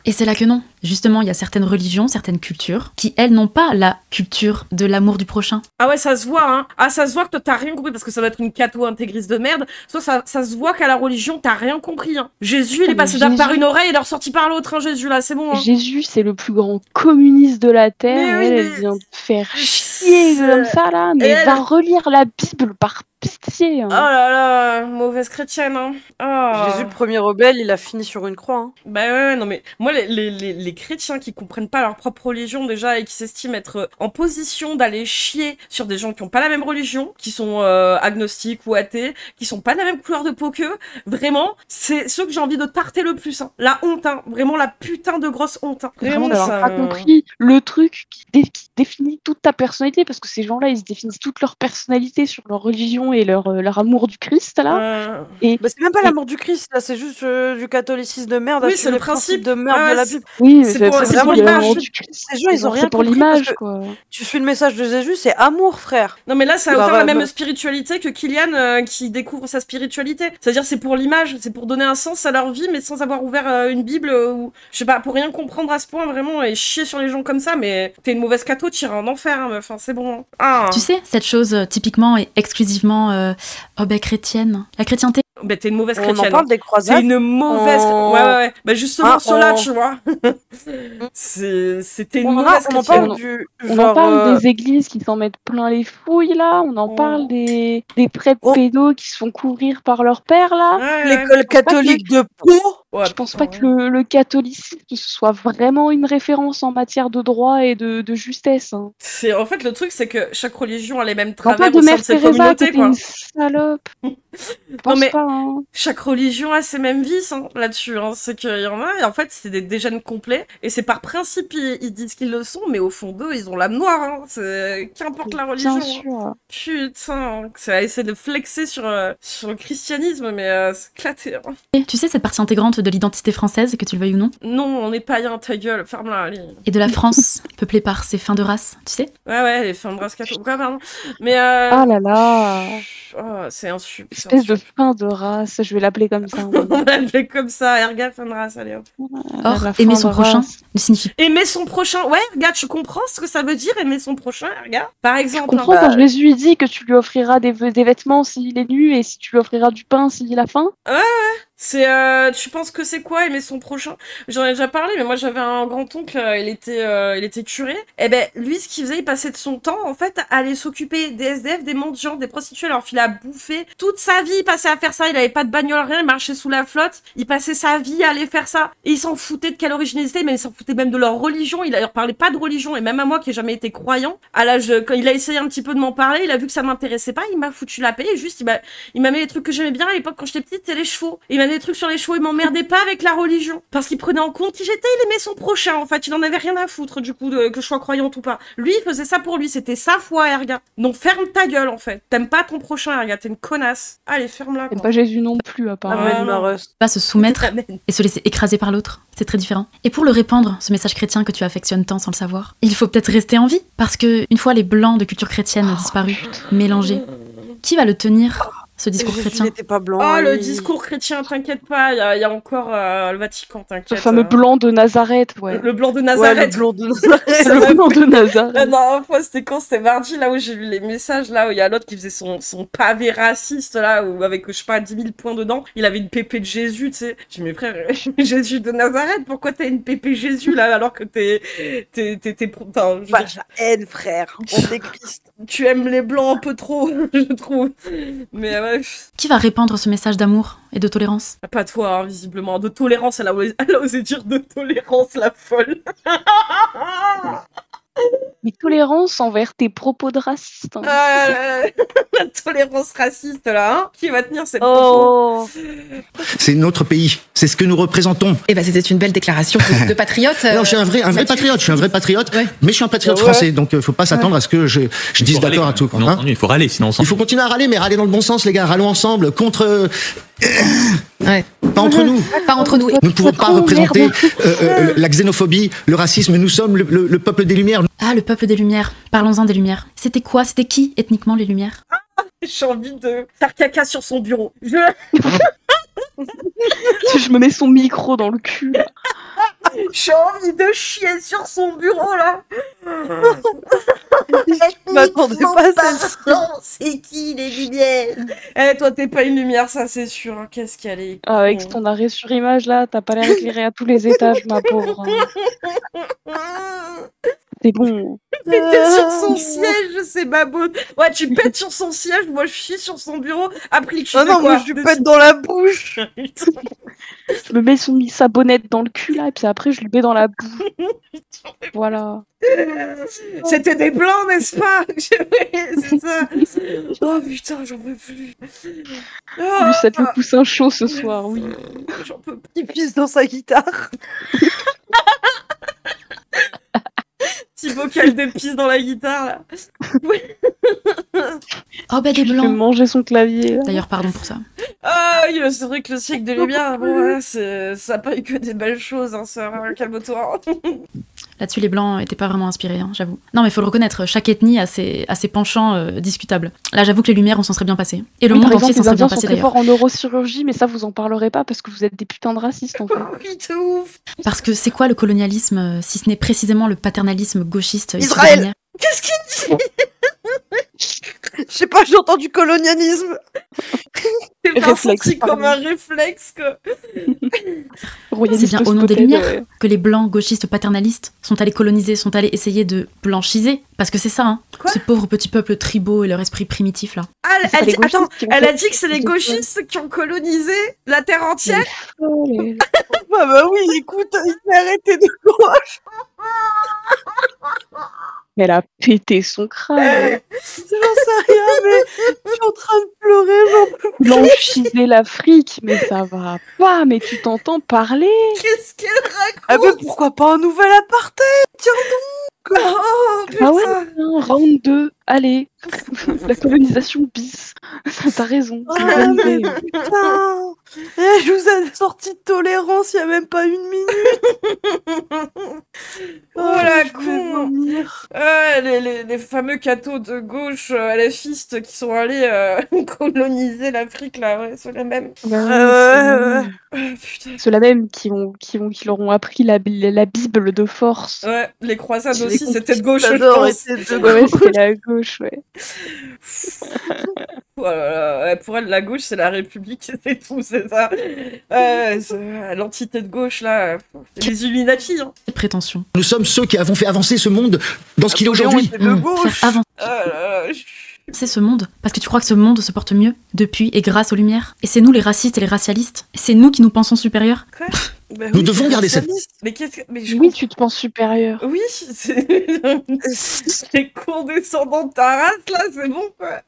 Et c'est là que non. Justement, il y a certaines religions, certaines cultures qui, elles, n'ont pas la culture de l'amour du prochain. Ah ouais, ça se voit, hein. Ah, ça se voit que toi, t'as rien compris, parce que ça doit être une catho-intégriste de merde. Soit ça se voit qu'à la religion, t'as rien compris, hein. Jésus, il est passé par une oreille et il est ressorti par l'autre, hein, Jésus, là, c'est bon, hein. Jésus, c'est le plus grand communiste de la Terre, elle vient de faire chier comme ça, là. Mais va relire la Bible par pitié, hein. Oh là là, mauvaise chrétienne, hein. Oh. Jésus, le premier rebelle, il a fini sur une croix, hein. Bah ouais, non mais moi, les chrétiens qui comprennent pas leur propre religion déjà et qui s'estiment être en position d'aller chier sur des gens qui ont pas la même religion, qui sont agnostiques ou athées, qui sont pas de la même couleur de peau qu'eux, vraiment, c'est ceux que j'ai envie de tarter le plus, hein. La honte, hein. Vraiment la putain de grosse honte, hein. Vraiment, t'as pas compris le truc qui définit toute ta personnalité, parce que ces gens-là, ils se définissent toute leur personnalité sur leur religion et leur amour du Christ, là. Et c'est même pas l'amour du Christ, là, c'est juste du catholicisme de merde. Oui, c'est le principe de merde de la Bible. Oui, c'est pour l'image du Christ. Ces gens, ils ont rien pour l'image, quoi. Tu suis le message de Jésus, c'est amour, frère. Non, mais là, ça a autant la même spiritualité que Kylian qui découvre sa spiritualité. C'est-à-dire, c'est pour l'image, c'est pour donner un sens à leur vie, mais sans avoir ouvert une Bible ou, je sais pas, pour rien comprendre à ce point, vraiment, et chier sur les gens comme ça, mais t'es une mauvaise catho, tu iras en enfer, hein, meuf, c'est bon. Ah. Tu sais, cette chose typiquement et exclusivement chrétienne. La chrétienté. Bah, t'es une mauvaise chrétienne. On en parle des croisades. T'es une mauvaise... Ouais. Bah, justement, cela, tu vois. C'était une mauvaise chrétienne. On en parle des églises qui s'en mettent plein les fouilles, là. On en parle des prêtres pédos qui se font couvrir par leur père, là. L'école catholique de Pau. Je pense pas que le catholicisme soit vraiment une référence en matière de droit et de justesse, hein. En fait, le truc, c'est que chaque religion a les mêmes travers au sein de ses communautés, quoi. Salope. Non, mais chaque religion a ses mêmes vices, hein, là-dessus, hein. C'est qu'il y en a, et en fait, c'est des dégènes complets, et c'est par principe, ils disent qu'ils le sont, mais au fond d'eux, ils ont l'âme noire, hein. Qu'importe la religion. Bien sûr. Putain, c'est à essayer de flexer sur le christianisme, mais c'est éclaté, hein. Et tu sais cette partie intégrante de l'identité française, que tu le veuilles ou non? Non, on est païens, ta gueule, ferme-la, allez. Et de la France, peuplée par ses fins de race, tu sais? Ouais, les fins de race catho. Quoi, pardon. Mais ah là là. Oh, c'est un sup. Espèce de fin de race, je vais l'appeler comme ça. On va l'appeler comme ça, Erga, fin de race, allez hop. Or, aimer son prochain ne signifie pas. Aimer son prochain, ouais, regarde, tu comprends ce que ça veut dire, aimer son prochain, Erga? Par exemple. Je comprends quand Jésus dit que tu lui offriras des vêtements s'il est nu et si tu lui offriras du pain s'il a faim. Ouais. Tu penses que c'est quoi aimer son prochain? J'en ai déjà parlé, mais moi j'avais un grand-oncle, il était curé. Et ben lui, ce qu'il faisait, il passait de son temps en fait à aller s'occuper des SDF, des mendiants, des prostituées, leur filer à bouffer. Toute sa vie, il passait à faire ça. Il avait pas de bagnole, rien, il marchait sous la flotte. Il passait sa vie à aller faire ça. Et il s'en foutait de quelle origine ils étaient, mais il s'en foutait même de leur religion. Il leur parlait pas de religion, et même à moi qui ai jamais été croyant, à l'âge, quand il a essayé un petit peu de m'en parler, il a vu que ça m'intéressait pas, il m'a foutu la paix. Et juste, il m'a mis les trucs que j'aimais bien à l'époque quand j'étais petite, c'était les chevaux. Il prenait des trucs sur les chevaux, il m'emmerdait pas avec la religion. Parce qu'il prenait en compte qui j'étais, il aimait son prochain, en fait. Il en avait rien à foutre, du coup, que je sois croyante ou pas. Lui, il faisait ça pour lui, c'était sa foi, Erga. Donc ferme ta gueule, en fait. T'aimes pas ton prochain, Erga, t'es une connasse. Allez, ferme-la. T'aimes pas Jésus non plus, apparemment. Pas se soumettre et se laisser écraser par l'autre, c'est très différent. Et pour le répandre, ce message chrétien que tu affectionnes tant sans le savoir, il faut peut-être rester en vie, parce que une fois les blancs de culture chrétienne disparus, mélangés, qui va le tenir, ce discours chrétien? Pas blanc, le discours chrétien, t'inquiète pas, il y a encore le Vatican, t'inquiète. Le fameux blanc de Nazareth, ouais. Le blanc de Nazareth. Le blanc de Nazareth. Le blanc de Nazareth. La dernière fois, c'était quand? C'était mardi, là où j'ai lu les messages, là où il y a l'autre qui faisait son pavé raciste, là, où avec, je sais pas, 10 000 points dedans, il avait une pépé de Jésus, tu sais. J'ai dit, mais frère, Jésus de Nazareth, pourquoi t'as une pépé Jésus, là, alors que t'es la haine, frère. Antéchrist. Tu aimes les blancs un peu trop, je trouve. Mais ouais. Qui va répandre ce message d'amour et de tolérance? Pas toi, hein, visiblement. De tolérance, elle a osé dire de tolérance, la folle. Mais tolérance envers tes propos de raciste. Hein. La tolérance raciste, là, hein, qui va tenir ses propos. C'est notre pays, c'est ce que nous représentons. Eh ben, c'était une belle déclaration de patriote. Non, je suis un vrai patriote, mais je suis un patriote français, donc faut pas s'attendre à ce que je dise d'accord à tout. Non, hein. il faut râler, sinon il faut continuer à râler, mais râler dans le bon sens, les gars, râlons ensemble, contre... Pas entre nous. Pas entre nous. Nous ne pouvons pas représenter la xénophobie, le racisme. Nous sommes le peuple des Lumières. Ah, le peuple des Lumières. Parlons-en des Lumières. C'était qui, ethniquement, les Lumières? J'ai envie de faire caca sur son bureau. Je me mets son micro dans le cul. J'ai envie de chier sur son bureau, là. Je m'attendais pas à ça. C'est qui, les lumières? Toi, t'es pas une lumière, ça, c'est sûr. Qu'est-ce qu'elle est avec ton arrêt sur image, là, t'as pas l'air éclairé à tous les étages, ma pauvre. C'est bon. T'étais sur son siège, c'est ma bonne. Ouais, tu pètes sur son siège, moi je chie sur son bureau. Après, tu fais quoi? Moi je lui pète dans la bouche. Je me mets sa bonnette dans le cul, là, et puis après, je lui mets dans la bouche. Voilà. C'était des blancs, n'est-ce pas? C'est ça. Oh putain, j'en peux plus. Lui, ça te le coussin chaud ce soir, oui. J'en peux plus. Il pisse dans sa guitare. Petit vocal de pisse dans la guitare, là. Oh, bah, des blancs. Il peut manger son clavier. Là. D'ailleurs, pardon pour ça. Ah, c'est vrai que le siècle des Lumières, bon, ouais, ça a pas eu que des belles choses, hein, sœur, calme-toi. Là-dessus, les blancs étaient pas vraiment inspirés, hein, j'avoue. Non, mais faut le reconnaître, chaque ethnie a ses penchants discutables. Là, j'avoue que les Lumières, on s'en serait bien passé. Et le monde entier s'en serait bien passé, d'ailleurs. Les Indiens sont très forts en neurochirurgie, mais ça, vous en parlerez pas parce que vous êtes des putains de racistes, en fait. Oui, de ouf. Parce que c'est quoi le colonialisme, si ce n'est précisément le paternalisme gauchiste Israël. Qu'est-ce qu'il dit? Je sais pas, j'ai entendu colonialisme. C'est pas senti comme un réflexe, quoi. C'est bien au nom des Lumières que les blancs gauchistes paternalistes sont allés coloniser, sont allés essayer de blanchiser. Parce que c'est ça, hein. Ces pauvres petits peuples tribaux et leur esprit primitif, là. Ah, elle a dit que c'est les gauchistes qui ont colonisé la terre entière? Bah oui, écoute, il s'est arrêté de gauche. Mais elle a pété son crâne. J'en sais rien, mais je suis en train de pleurer, j'en peux plus. Blanchiser l'Afrique, mais ça va pas, mais tu t'entends parler. Qu'est-ce qu'elle raconte? Ah mais pourquoi pas un nouvel apartheid? Tiens donc. Oh, putain. Ah ouais, round 2, allez. La colonisation bis. T'as raison. Ah mais putain. Je vous ai sorti de tolérance il y a même pas une minute. Oh la con. Les fameux cathos de gauche LFistes qui sont allés coloniser l'Afrique, là, ouais, c'est les mêmes. Ceux-là même qui leur ont appris la Bible de force. Ouais, les croisades aussi, c'était de gauche, je pense. Ouais, c'était la gauche, ouais. Voilà, pour elle, la gauche, c'est la République, c'est tout, c'est ça. L'entité de gauche, là, les Illuminati. Hein. Prétention. Nous sommes ceux qui avons fait avancer ce monde dans ce qu'il est aujourd'hui. C'est ce monde, parce que tu crois que ce monde se porte mieux depuis et grâce aux Lumières. Et c'est nous les racistes et les racialistes. Et c'est nous qui nous pensons supérieurs. Quoi? Bah Nous devons garder cette... Mais qu'est-ce que... Oui, tu te penses supérieur. Oui, c'est les condescendants de ta race, là, c'est bon, quoi.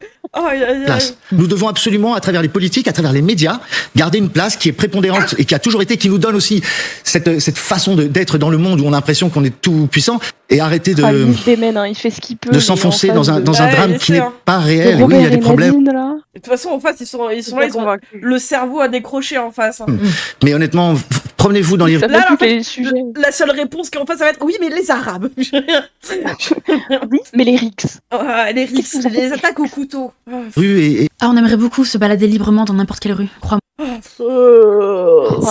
Place. Nous devons absolument, à travers les politiques, à travers les médias, garder une place qui est prépondérante et qui a toujours été, qui nous donne aussi cette façon d'être dans le monde où on a l'impression qu'on est tout puissant, et arrêter de... il fait ce qu'il peut. De s'enfoncer dans un drame qui n'est pas réel. Oui, il y a des problèmes. De toute façon, en face, ils sont là, le cerveau a décroché en face. Hein. Mais honnêtement, promenez-vous dans les... Là, en fait, la seule réponse qu'en face, ça va être oui, mais les Arabes. Oui, mais les Rix. Les Rix, les attaques au couteau. Ah, on aimerait beaucoup se balader librement dans n'importe quelle rue, crois-moi.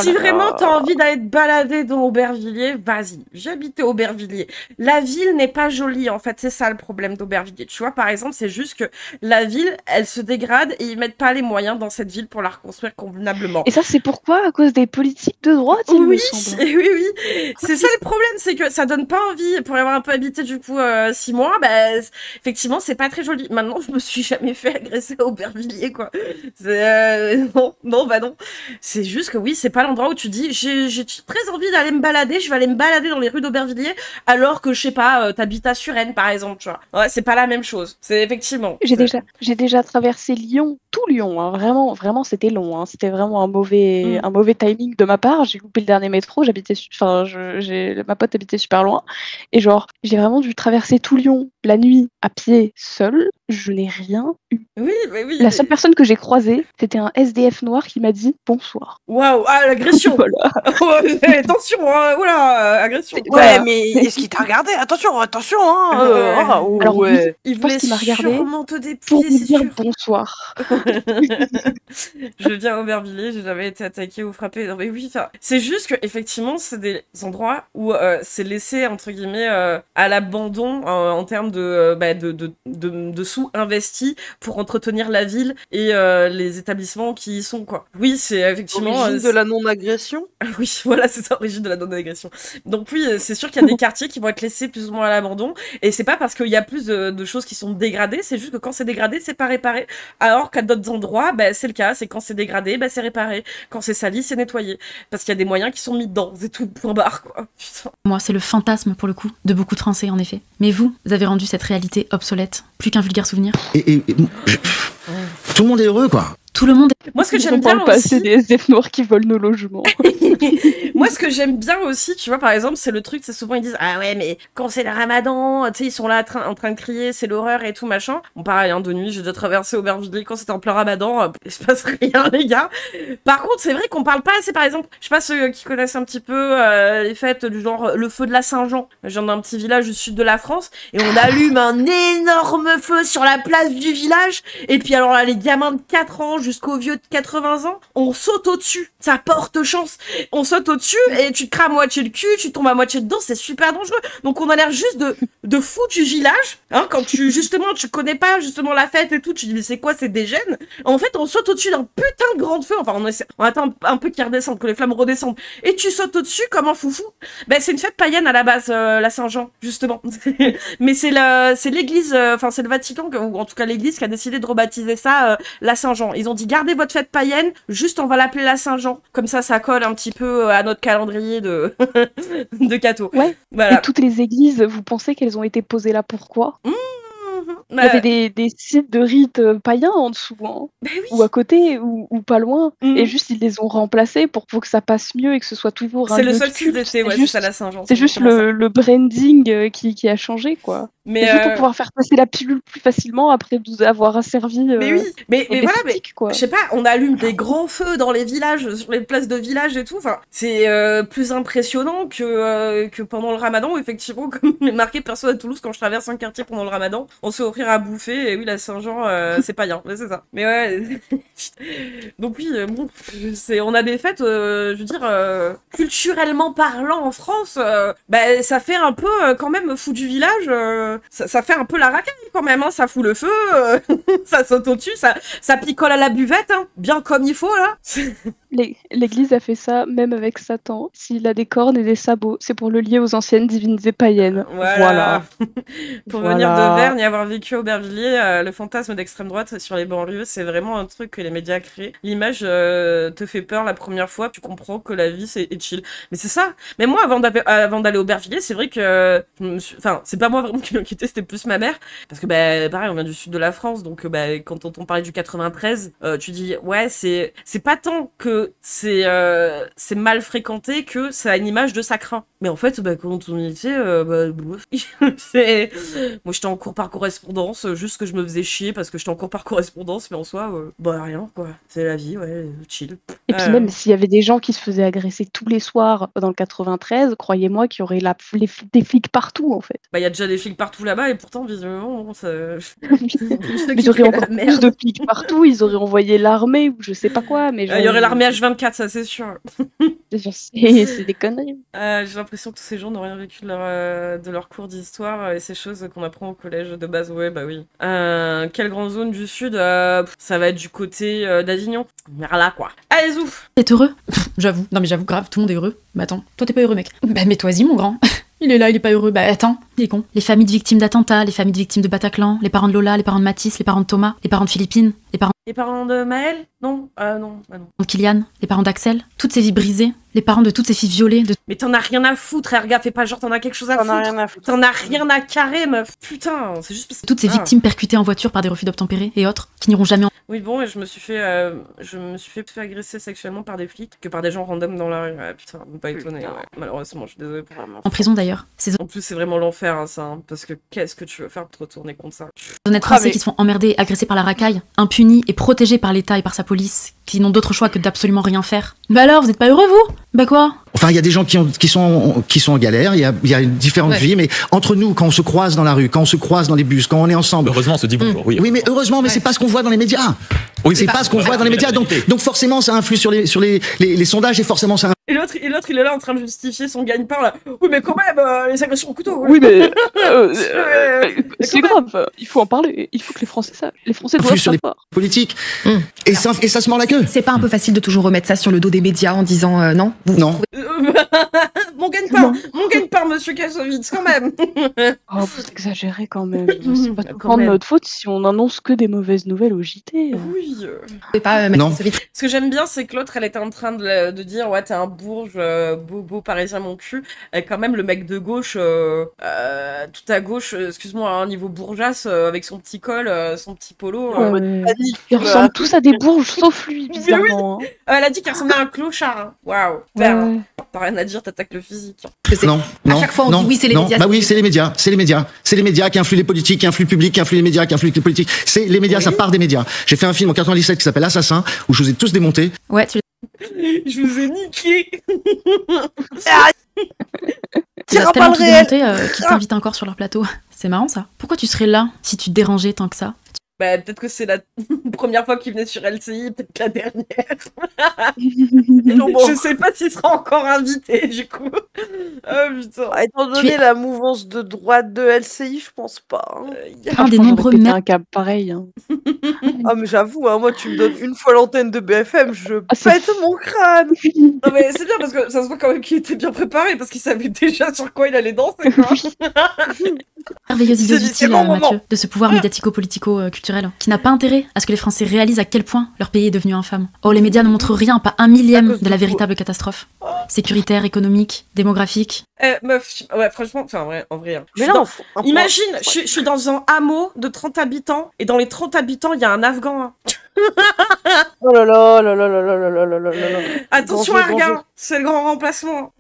Si vraiment t'as envie d'aller te balader dans Aubervilliers, vas-y. J'habitais Aubervilliers. La ville n'est pas jolie, en fait. C'est ça le problème d'Aubervilliers. Tu vois, par exemple, c'est juste que la ville, elle se dégrade et ils mettent pas les moyens dans cette ville pour la reconstruire convenablement. Et ça, c'est pourquoi? À cause des politiques de droite, il me semble. Oui. C'est ça le problème, c'est que ça donne pas envie. Pour y avoir un peu habité, du coup, 6 mois, effectivement, c'est pas très joli. Maintenant, je me suis jamais fait agresser à Aubervilliers, quoi. Non. C'est juste que oui, c'est pas l'endroit où tu dis j'ai très envie d'aller me balader, je vais aller me balader dans les rues d'Aubervilliers, alors que je sais pas, t'habites à Suresnes par exemple, tu vois. Ouais, c'est pas la même chose. C'est effectivement. J'ai déjà traversé Lyon, tout Lyon, hein. Vraiment, c'était long. Hein. C'était vraiment un mauvais timing de ma part. J'ai loupé le dernier métro, ma pote habitait super loin, et genre j'ai vraiment dû traverser tout Lyon la nuit à pied seule. Je n'ai rien eu. Oui. La seule personne que j'ai croisée, c'était un SDF noir qui m'a dit bonsoir. Waouh, l'agression. Voilà. Attention, voilà, agression. Ouais, mais est-ce qu'il t'a regardé? Attention, hein. Alors oui, il voulait qu'il m'a regardé pour me dire bonsoir. Je viens à Aubervilliers, j'ai jamais été attaquée ou frappée. Non mais oui, c'est juste que effectivement, c'est des endroits où c'est laissé entre guillemets à l'abandon en termes de sous-investis pour entretenir la ville et les établissements qui y sont, quoi. Oui, c'est effectivement... Origine de la non-agression. Oui, voilà, c'est ça, origine de la non-agression. Donc oui, c'est sûr qu'il y a des quartiers qui vont être laissés plus ou moins à l'abandon, et c'est pas parce qu'il y a plus de choses qui sont dégradées, c'est juste que quand c'est dégradé, c'est pas réparé. Alors qu'à d'autres endroits, c'est le cas, c'est quand c'est dégradé, c'est réparé. Quand c'est sali, c'est nettoyé. Parce qu'il y a des moyens qui sont mis dedans, c'est tout, point barre, quoi. Putain. Moi, c'est le fantasme, pour le coup, de beaucoup de Français, en effet. Mais vous avez rendu cette réalité obsolète, plus qu'un vulgaire souvenir. Tout le monde est heureux, quoi. Tout le monde. Moi, ce que j'aime bien aussi, c'est des SDF noirs qui volent nos logements. Moi, ce que j'aime bien aussi, tu vois, par exemple, c'est le truc, c'est souvent ils disent ah ouais, mais quand c'est le Ramadan, tu sais, ils sont là en train de crier, c'est l'horreur et tout machin. Bon, pareil, de nuit, j'ai déjà traversé Aubervilliers quand c'était en plein Ramadan, il se passe rien, les gars. Par contre, c'est vrai qu'on parle pas assez, par exemple, je sais pas ceux qui connaissent un petit peu les fêtes du genre le feu de la Saint-Jean. Je viens d'un petit village du sud de la France et on allume un énorme feu sur la place du village. Et puis alors là, les gamins de 4 ans jusqu'aux vieux de 80 ans, on saute au-dessus. Ça porte chance. On saute au-dessus et tu te crames à moitié le cul, tu tombes à moitié dedans, c'est super dangereux. Donc on a l'air juste de fou du village, hein, quand tu connais pas justement la fête et tout, tu dis mais c'est quoi, c'est des gènes. En fait, on saute au-dessus d'un putain de grand feu, enfin on attend un peu qu'il redescende, que les flammes redescendent, et tu sautes au-dessus comme un foufou. C'est une fête païenne à la base, la Saint-Jean, justement. Mais c'est l'église, c'est le Vatican, ou en tout cas l'église qui a décidé de rebaptiser ça la Saint-Jean. Ils ont dit gardez votre fête païenne, juste on va l'appeler la Saint-Jean. Comme ça colle un petit peu à notre calendrier de catho. Ouais. Voilà. Et toutes les églises, vous pensez qu'elles ont été posées là pourquoi? Il y avait des sites de rites païens en dessous, hein, oui. Ou à côté, ou pas loin, et juste ils les ont remplacés pour que ça passe mieux et que ce soit toujours un lieu de culte. C'est le seul site d'été, ouais, c'est ça la Saint-Jean. C'est juste le branding qui a changé, quoi. Mais juste pour pouvoir faire passer la pilule plus facilement après vous avoir asservi. Mais oui, mais voilà, quoi. Je sais pas, on allume des grands feux dans les villages, sur les places de village et tout. Enfin, c'est plus impressionnant que pendant le Ramadan où effectivement, comme est marqué perso à Toulouse, quand je traverse un quartier pendant le Ramadan, on se fait offrir à bouffer. Et oui, la Saint-Jean, c'est païen, c'est ça. Mais ouais. Donc oui, bon, on a des fêtes, je veux dire, culturellement parlant en France, ça fait un peu quand même fou du village. Ça fait un peu la racaille quand même, hein. Ça fout le feu, ça saute au-dessus, ça picole à la buvette, hein. Bien comme il faut là. L'Église a fait ça, même avec Satan. S'il a des cornes et des sabots, c'est pour le lier aux anciennes divinités païennes. Voilà. Pour venir d'Auvergne et avoir vécu à Aubervilliers, le fantasme d'extrême droite sur les banlieues, c'est vraiment un truc que les médias créent. L'image te fait peur la première fois, tu comprends que la vie est chill. Mais c'est ça. Mais moi, avant d'aller à Aubervilliers, c'est vrai que... Enfin, c'est pas moi vraiment qui m'inquiétais, c'était plus ma mère. Parce que, pareil, on vient du sud de la France, donc quand on parlait du 93, tu dis, ouais, c'est pas tant que c'est mal fréquenté que ça a une image de ça craint. Mais en fait, quand on y était, moi j'étais en cours par correspondance, juste que je me faisais chier parce que j'étais en cours par correspondance, mais en soi, rien quoi. C'est la vie, ouais, chill. Et puis même s'il y avait des gens qui se faisaient agresser tous les soirs dans le 93, croyez-moi qu'il y aurait des flics partout en fait. Il y a déjà des flics partout là-bas et pourtant, visiblement, ça... Ils auraient encore plus de flics partout, ils auraient envoyé l'armée ou je sais pas quoi, mais il y aurait l'armée H24, ça c'est sûr. C'est des conneries. J'ai l'impression que tous ces gens n'ont rien vécu de leur cours d'histoire et ces choses qu'on apprend au collège de base. Ouais, bah oui. Quelle grande zone du sud ça va être du côté d'Avignon. Vers là, quoi. Allez, zouf. T'es heureux? J'avoue. Non mais j'avoue, grave, tout le monde est heureux. Bah attends, toi t'es pas heureux, mec. Bah mets-toi-y, mon grand. Il est là, il est pas heureux. Bah attends, il est con. Les familles de victimes d'attentats, les familles de victimes de Bataclan, les parents de Lola, les parents de Mathis, les parents de Thomas, les parents de Philippine, les parents de Maël? Non, non. De Kylian, les parents d'Axel, toutes ces vies brisées, les parents de toutes ces filles violées. Mais t'en as rien à foutre, Erga, fais pas genre t'en as quelque chose à foutre. T'en as rien à carrer, meuf. Putain, c'est juste parce que... Toutes ces victimes percutées en voiture par des refus d'obtempérer et autres, qui n'iront jamais en... Oui, bon, et je me suis fait agresser sexuellement par des flics que par des gens random dans la rue. Ouais, putain, pas étonné, ouais. Malheureusement, je suis désolée. En prison d'ailleurs. En plus, c'est vraiment l'enfer, hein, ça. Hein, parce que qu'est-ce que tu veux faire pour te retourner contre ça? Honnêtes Français qui se font emmerder, agressés par la racaille, impunis et protégés par l'État et par sa police, qui n'ont d'autre choix que d'absolument rien faire. Bah alors, vous êtes pas heureux, vous? Bah quoi? Enfin, il y a des gens qui sont en galère, il y a différentes vies, mais entre nous, quand on se croise dans la rue, quand on se croise dans les bus, quand on est ensemble... Heureusement, on se dit bonjour, oui. Oui, mais heureusement, mais c'est pas ce qu'on voit dans les médias. Oui, c'est pas ce qu'on voit dans les médias, donc forcément, ça influe sur les sondages et forcément, ça... Et l'autre, il est là en train de justifier son gagne-pain, là. Oui, mais quand même, les agressions au couteau. Oui, mais c'est grave, il faut en parler. Il faut que les Français sachent. Les Français doivent sur les politiques. Et ça se mord la queue. C'est pas un peu facile de toujours remettre ça sur le dos des médias en disant non? Non. Mon gagne-pain, monsieur Kassovitz, quand même. Oh, vous exagérez quand même. C'est pas tout de notre faute si on annonce que des mauvaises nouvelles au JT. Oui. C'est pas non. Ce que j'aime bien, c'est que l'autre, elle était en train de dire, ouais, t'es un bourge, beau parisien mon cul. Et quand même, le mec de gauche, tout à gauche, excuse-moi, à un niveau bourgeasse, avec son petit col, son petit polo. Ils ressemblent tous à des bourges, sauf lui, bizarrement. Oui. Elle a dit qu'elle ressemblait à un clochard. Hein. Waouh. Ouais. T'as rien à dire, t'attaques le physique. Non. À chaque fois, on dit oui, c'est les médias. Bah oui, c'est les médias. C'est les médias qui influent les politiques, qui influent le public, qui influent les médias, qui influent les politiques. C'est les médias, ça part des médias. J'ai fait un film en 97 qui s'appelle Assassin, où je vous ai tous démontés. Ouais, tu... Je vous ai niqué. Tu as tellement tout démonté qu'ils t'invitent encore sur leur plateau. C'est marrant ça. Pourquoi tu serais là si tu te dérangeais tant que ça? Bah, peut-être que c'est la première fois qu'il venait sur LCI, peut-être la dernière. Je sais pas s'il sera encore invité, du coup. Oh putain. Étant donné la mouvance de droite de LCI, je pense pas. Un des nombreux mecs. un câble pareil. Hein. Ah, mais j'avoue, hein, moi, tu me donnes une fois l'antenne de BFM, je pète mon crâne. Non, mais c'est bien parce que ça se voit quand même qu'il était bien préparé parce qu'il savait déjà sur quoi il allait danser, quoi. Merveilleuse idée utile, Mathieu, de ce pouvoir médiatico-politico-culturel qui n'a pas intérêt à ce que les Français réalisent à quel point leur pays est devenu infâme. Oh, les médias ne montrent rien, pas un millième de la véritable catastrophe. Sécuritaire, économique, démographique. Meuf, ouais, franchement, enfin, en vrai. Mais non, imagine, je suis dans un hameau de 30 habitants et dans les 30 habitants, il y a un Afghan. Hein. Oh là là là là là là là là là là. Attention, regarde, c'est le grand remplacement.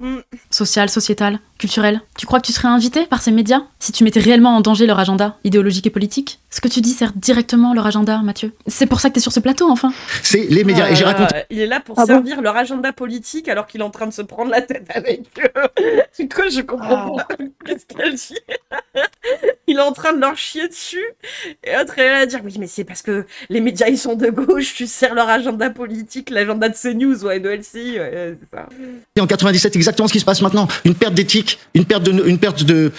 Social, sociétal, culturel. Tu crois que tu serais invité par ces médias si tu mettais réellement en danger leur agenda idéologique et politique? Ce que tu dis sert directement leur agenda, Mathieu. C'est pour ça que t'es sur ce plateau, enfin. C'est les médias. Et j'ai raconté. Il est là pour servir leur agenda politique alors qu'il est en train de se prendre la tête avec eux. Du coup, je comprends pas. Qu'est-ce qu'elle dit? il est en train de leur chier dessus. Et l'autre est là à dire, oui, mais c'est parce que les médias, ils sont de gauche, tu sers leur agenda politique, l'agenda de CNews, ouais, de LCI, ouais, c'est ça. Et en 97, exactement ce qui se passe maintenant. Une perte d'éthique, une perte de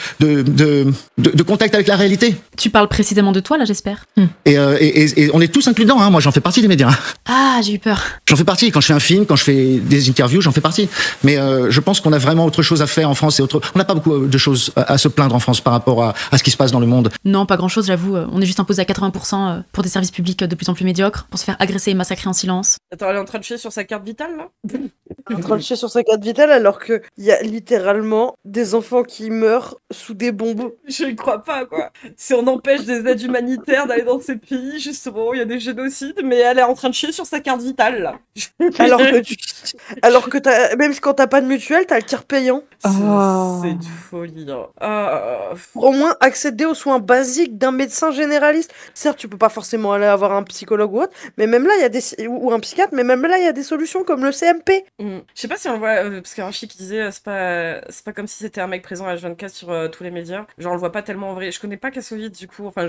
contact avec la réalité. Tu parles précisément de toi, là, j'espère. Et on est tous inclus dedans, hein. Moi, j'en fais partie des médias. Ah, j'ai eu peur. J'en fais partie. Quand je fais un film, quand je fais des interviews, j'en fais partie. Mais je pense qu'on a vraiment autre chose à faire en France. On n'a pas beaucoup de choses à se plaindre en France par rapport à ce qui se passe dans le monde. Non, pas grand-chose, j'avoue. On est juste imposé à 80% pour des services publics de plus en plus médiocres, pour se faire agresser et massacrer en silence. Attends, elle est en train de chier sur sa carte vitale, là? En train de chier sur sa carte vitale alors qu'il y a littéralement des enfants qui meurent sous des bombes. Je ne crois pas, quoi. Si on empêche des aides humanitaires d'aller dans ces pays, justement, il y a des génocides, mais elle est en train de chier sur sa carte vitale, là. Alors que même quand t'as pas de mutuelle, t'as le tir payant. C'est une folie. Pour au moins accéder aux soins basiques d'un médecin généraliste. Certes, tu peux pas forcément aller avoir un psychologue ou autre, mais même là, il y a ou un psychiatre, mais même là, il y a des solutions comme le CMP. Je sais pas si on le voit, parce qu'un chic disait, c'est pas comme si c'était un mec présent à H24 sur tous les médias. Genre, on le voit pas tellement en vrai. Je connais pas Kassovitz, du coup. Enfin,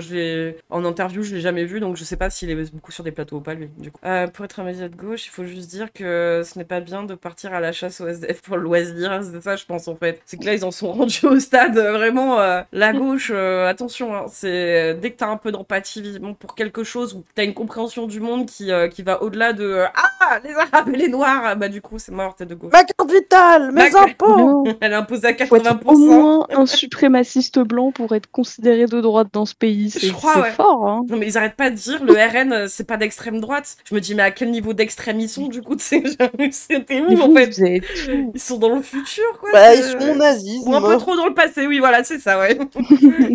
en interview, je l'ai jamais vu, donc je sais pas s'il est beaucoup sur des plateaux ou pas, lui, du coup. Pour être un média de gauche, il faut juste dire que ce n'est pas bien de partir à la chasse au SDF pour le loisir. C'est ça, je pense, en fait. C'est que là, ils en sont rendus au stade, vraiment, la gauche, attention, hein, c'est dès que t'as un peu d'empathie, visiblement, pour quelque chose, ou t'as une compréhension du monde qui va au-delà de les Arabes et les Noirs, bah du coup, c'est mort, t'es de gauche. Ma carte vitale, mes impôts. Elle est imposée à 80%. Faut être au moins un suprémaciste blanc pour être considéré de droite dans ce pays. C'est fort, hein. Non, mais ils arrêtent pas de dire le RN, c'est pas d'extrême droite. Je me dis, mais à quel niveau d'extrême ils sont, du coup, c'était où, en fait? Ils sont dans le futur, quoi. Bah, ils sont nazis. Ou un peu trop dans le passé, oui, voilà, c'est ça, ouais.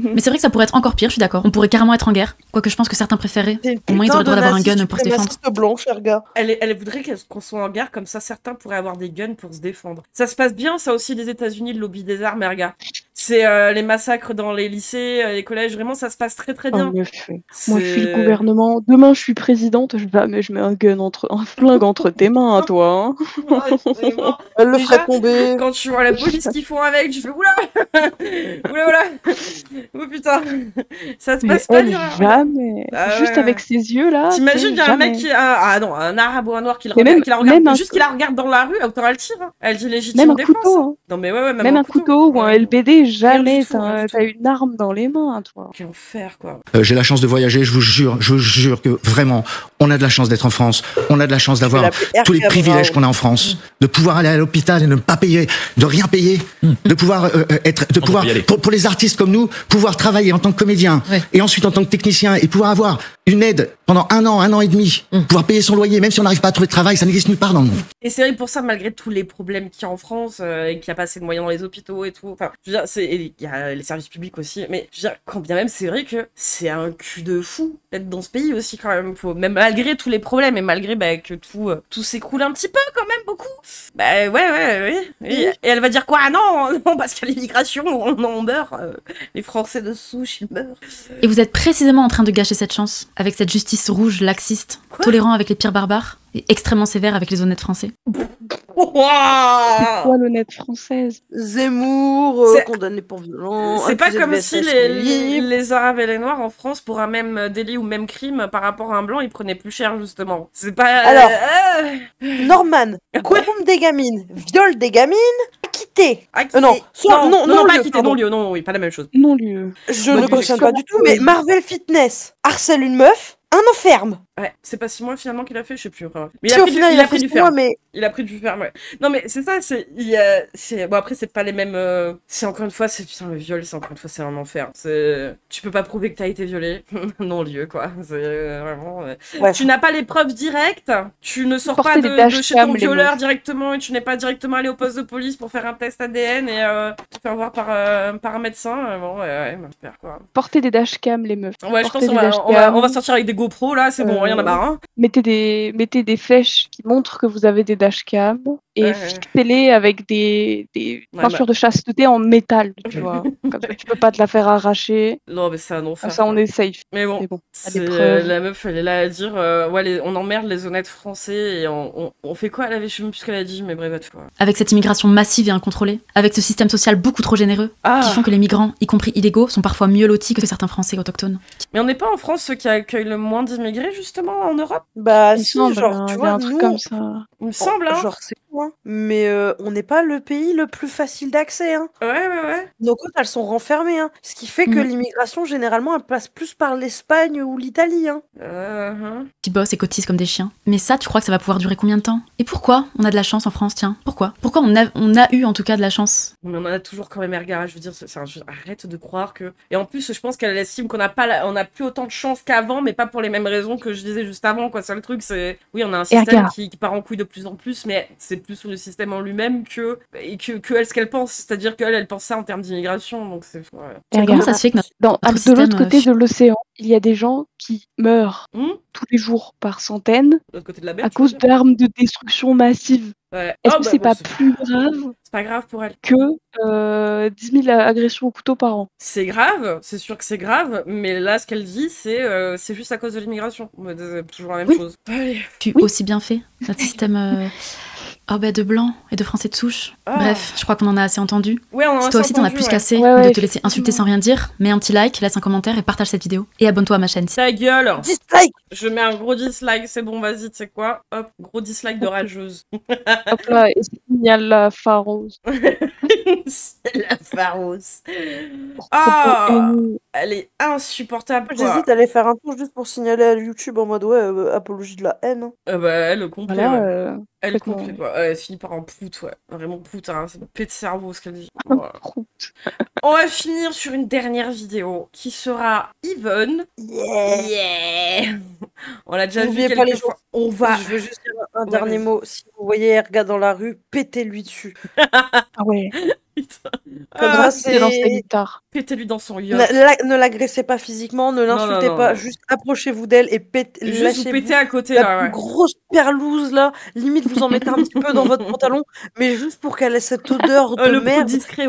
Mais c'est vrai que ça pourrait être encore pire, je suis d'accord. On pourrait carrément être en guerre. Quoique je pense que certains préféraient. Au moins, ils auraient le droit d'avoir un gun pour se défendre. Blanc, cher gars. Elle voudrait qu'on soit en guerre, comme ça, certains pourraient avoir des guns pour se défendre. Ça se passe bien, ça aussi, les États-Unis, le lobby des armes, regarde. C'est les massacres dans les lycées, les collèges, vraiment, ça se passe très très bien. Moi, je suis le gouvernement. Demain, je suis présidente, je mets un flingue entre tes mains, toi. Hein. Elle le ferait tomber. Quand tu vois la police qu'ils font avec, je fais oula. Oula. Oh putain. Ça se passe pas bien. Jamais. Juste avec ses yeux là. T'imagines, il y a un mec un arabe ou un noir qui la regarde, juste qui la regarde dans la rue, autant elle tire. Elle dit légitime défense. Couteau, hein. Non mais ouais, même un couteau ou un LBD, jamais t'as une arme dans les mains, toi. Quel enfer, quoi. J'ai la chance de voyager, je vous jure que vraiment, on a de la chance d'être en France. On a de la chance d'avoir tous les privilèges qu'on a en France. De pouvoir aller à l'hôpital et ne pas payer, de rien payer. De pouvoir pour les artistes comme nous, pouvoir travailler en tant que comédien et ensuite en tant que technicien et pouvoir avoir une aide pendant un an et demi, pouvoir payer son loyer, même si on n'arrive pas à trouver de travail, ça n'existe nulle part dans le monde. Et c'est vrai pour ça, malgré tous les problèmes qu'il y a en France, et qu'il n'y a pas assez de moyens dans les hôpitaux et tout, enfin, je veux dire, il y a les services publics aussi, mais je veux dire, quand bien même, c'est vrai que c'est un cul de fou d'être dans ce pays aussi, quand même, même malgré tous les problèmes, et malgré que tout s'écroule un petit peu, quand même, beaucoup. Bah ouais. Et elle va dire quoi? Ah non, parce qu'à l'immigration, on meurt, les Français de souche, ils meurent. Et vous êtes précisément en train de gâcher cette chance, avec cette justice rouge, laxiste, tolérant avec les pires barbares, et extrêmement sévère avec les honnêtes français. C'est quoi l'honnête française? Zemmour, condamné pour violence. C'est pas comme si les Arabes et les Noirs en France, pour un même délit ou même crime, par rapport à un blanc, ils prenaient plus cher, justement. C'est pas... Alors, Norman, groupe des gamines, viol des gamines, acquitté. Non, pas acquitté, non-lieu, non, oui, pas la même chose. Non-lieu. Je ne cautionne pas du tout, mais Marvel Fitness harcèle une meuf, un an ferme. Ouais, c'est pas 6 mois finalement qu'il a fait, je sais plus. Mais il a pris du ferme. Il a pris du ferme, ouais. Non mais c'est ça, bon après c'est pas les mêmes. C'est encore une fois, le viol, c'est encore une fois c'est un enfer. Tu peux pas prouver que t'as été violé, non lieu quoi. C'est vraiment. Tu n'as pas les preuves directes. Tu ne sors pas de chez ton violeur directement et tu n'es pas directement allé au poste de police pour faire un test ADN et te faire voir par un médecin. Bon ouais, j'espère quoi. Portez des dashcam les meufs. Ouais, je pense on va sortir avec des GoPro là, c'est bon. Rien à barre. Hein. Mettez des flèches qui montrent que vous avez des dashcams. et fixez-les avec des ceintures de chasteté en métal, tu vois. Comme ça, tu peux pas te la faire arracher. Non, mais c'est un enfer. Comme ça, on est safe. Mais bon, la meuf, elle est là à dire on emmerde les honnêtes français et on fait quoi? Je sais même plus ce qu'elle a dit, mais bref, quoi. Avec cette immigration massive et incontrôlée, avec ce système social beaucoup trop généreux, qui font que les migrants, y compris illégaux, sont parfois mieux lotis que certains Français autochtones. Mais on n'est pas en France ceux qui accueillent le moins d'immigrés, justement, en Europe? Bah, il si, semble, genre, tu vois, un truc comme ça. Il me semble, hein. Genre, c'est quoi? Mais on n'est pas le pays le plus facile d'accès, hein. Ouais. Nos côtes, elles sont renfermées, hein. Ce qui fait que l'immigration, généralement, elle passe plus par l'Espagne ou l'Italie, hein. Qui bossent et cotisent comme des chiens. Mais ça, tu crois que ça va pouvoir durer combien de temps? Et pourquoi on a de la chance en France, tiens? Pourquoi on a eu en tout cas de la chance? Mais on en a toujours quand même, Erga, je veux dire, arrête de croire que... Et en plus, je pense qu'elle estime qu'on n'a plus autant de chance qu'avant, mais pas pour les mêmes raisons que je disais juste avant, quoi. Ça, le truc, c'est... Oui, on a un système qui part en couille de plus en plus, mais c'est plus sur le système en lui-même que elle, ce qu'elle pense. C'est-à-dire qu'elle, elle pense ça en termes d'immigration, donc c'est... Ouais. Comment ça se fait que de l'autre côté de l'océan, il y a des gens qui meurent tous les jours par centaines à cause d'armes de destruction massive. Ouais. Est-ce que c'est pas plus grave? C'est pas grave pour elle. Que 10 000 agressions au couteau par an. C'est grave, c'est sûr que c'est grave, mais là, ce qu'elle dit, c'est juste à cause de l'immigration. C'est toujours la même chose. Allez. Aussi bien fait, notre système de blancs et de français de souche. Bref, je crois qu'on en a assez entendu. Ouais, on en a toi aussi, t'en as plus qu'assez de te laisser insulter sans rien dire. Mets un petit like, laisse un commentaire et partage cette vidéo. Et abonne-toi à ma chaîne. Ta gueule! Dislike! Je mets un gros dislike, c'est bon, vas-y, tu sais quoi? Hop, gros dislike de rageuse. Hop là, et il y a la Pharos. C'est la Pharos. Ah! Elle est insupportable. J'hésite à aller faire un tour juste pour signaler à YouTube en mode apologie de la haine. Elle complet, voilà, elle complet, quoi. Elle finit par un pout, ouais. Vraiment pout, hein. C'est pète cerveau ce qu'elle dit. Voilà. On va finir sur une dernière vidéo qui sera Even. Yeah! On l'a déjà vu quelques fois. Je veux juste dire un dernier mot. Si vous voyez Erga dans la rue, pétez-lui dessus. Ah ouais. Putain. Comme ça, c'est dans sa guitare. Pétez-lui dans son yacht. Ne l'agressez pas physiquement, ne l'insultez pas, juste approchez-vous d'elle et juste vous pétez à côté, la plus grosse perlouse là, limite vous en mettez un petit peu dans votre pantalon, mais juste pour qu'elle ait cette odeur de merde discret,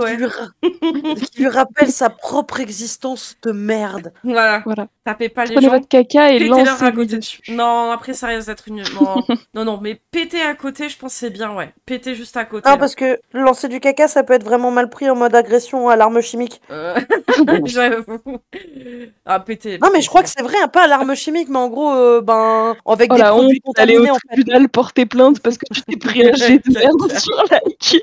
qui lui rappelle sa propre existence de merde. Voilà. Tapez pas les gens. Prenez votre caca et lancez à côté dessus. Non, après ça risque d'être une... Non, mais péter à côté, je pense que c'est bien, ouais. Péter juste à côté. Ah, parce que lancer du caca, ça peut être vraiment mal pris en mode agression à l'arme chimique. J'avoue. Ah, péter. Non, mais je crois que c'est vrai, hein, pas à l'arme chimique, mais en gros, avec des produits contaminés. Aller au tribunal porter plainte parce que tu t'es pris un jet de merde sur la queue.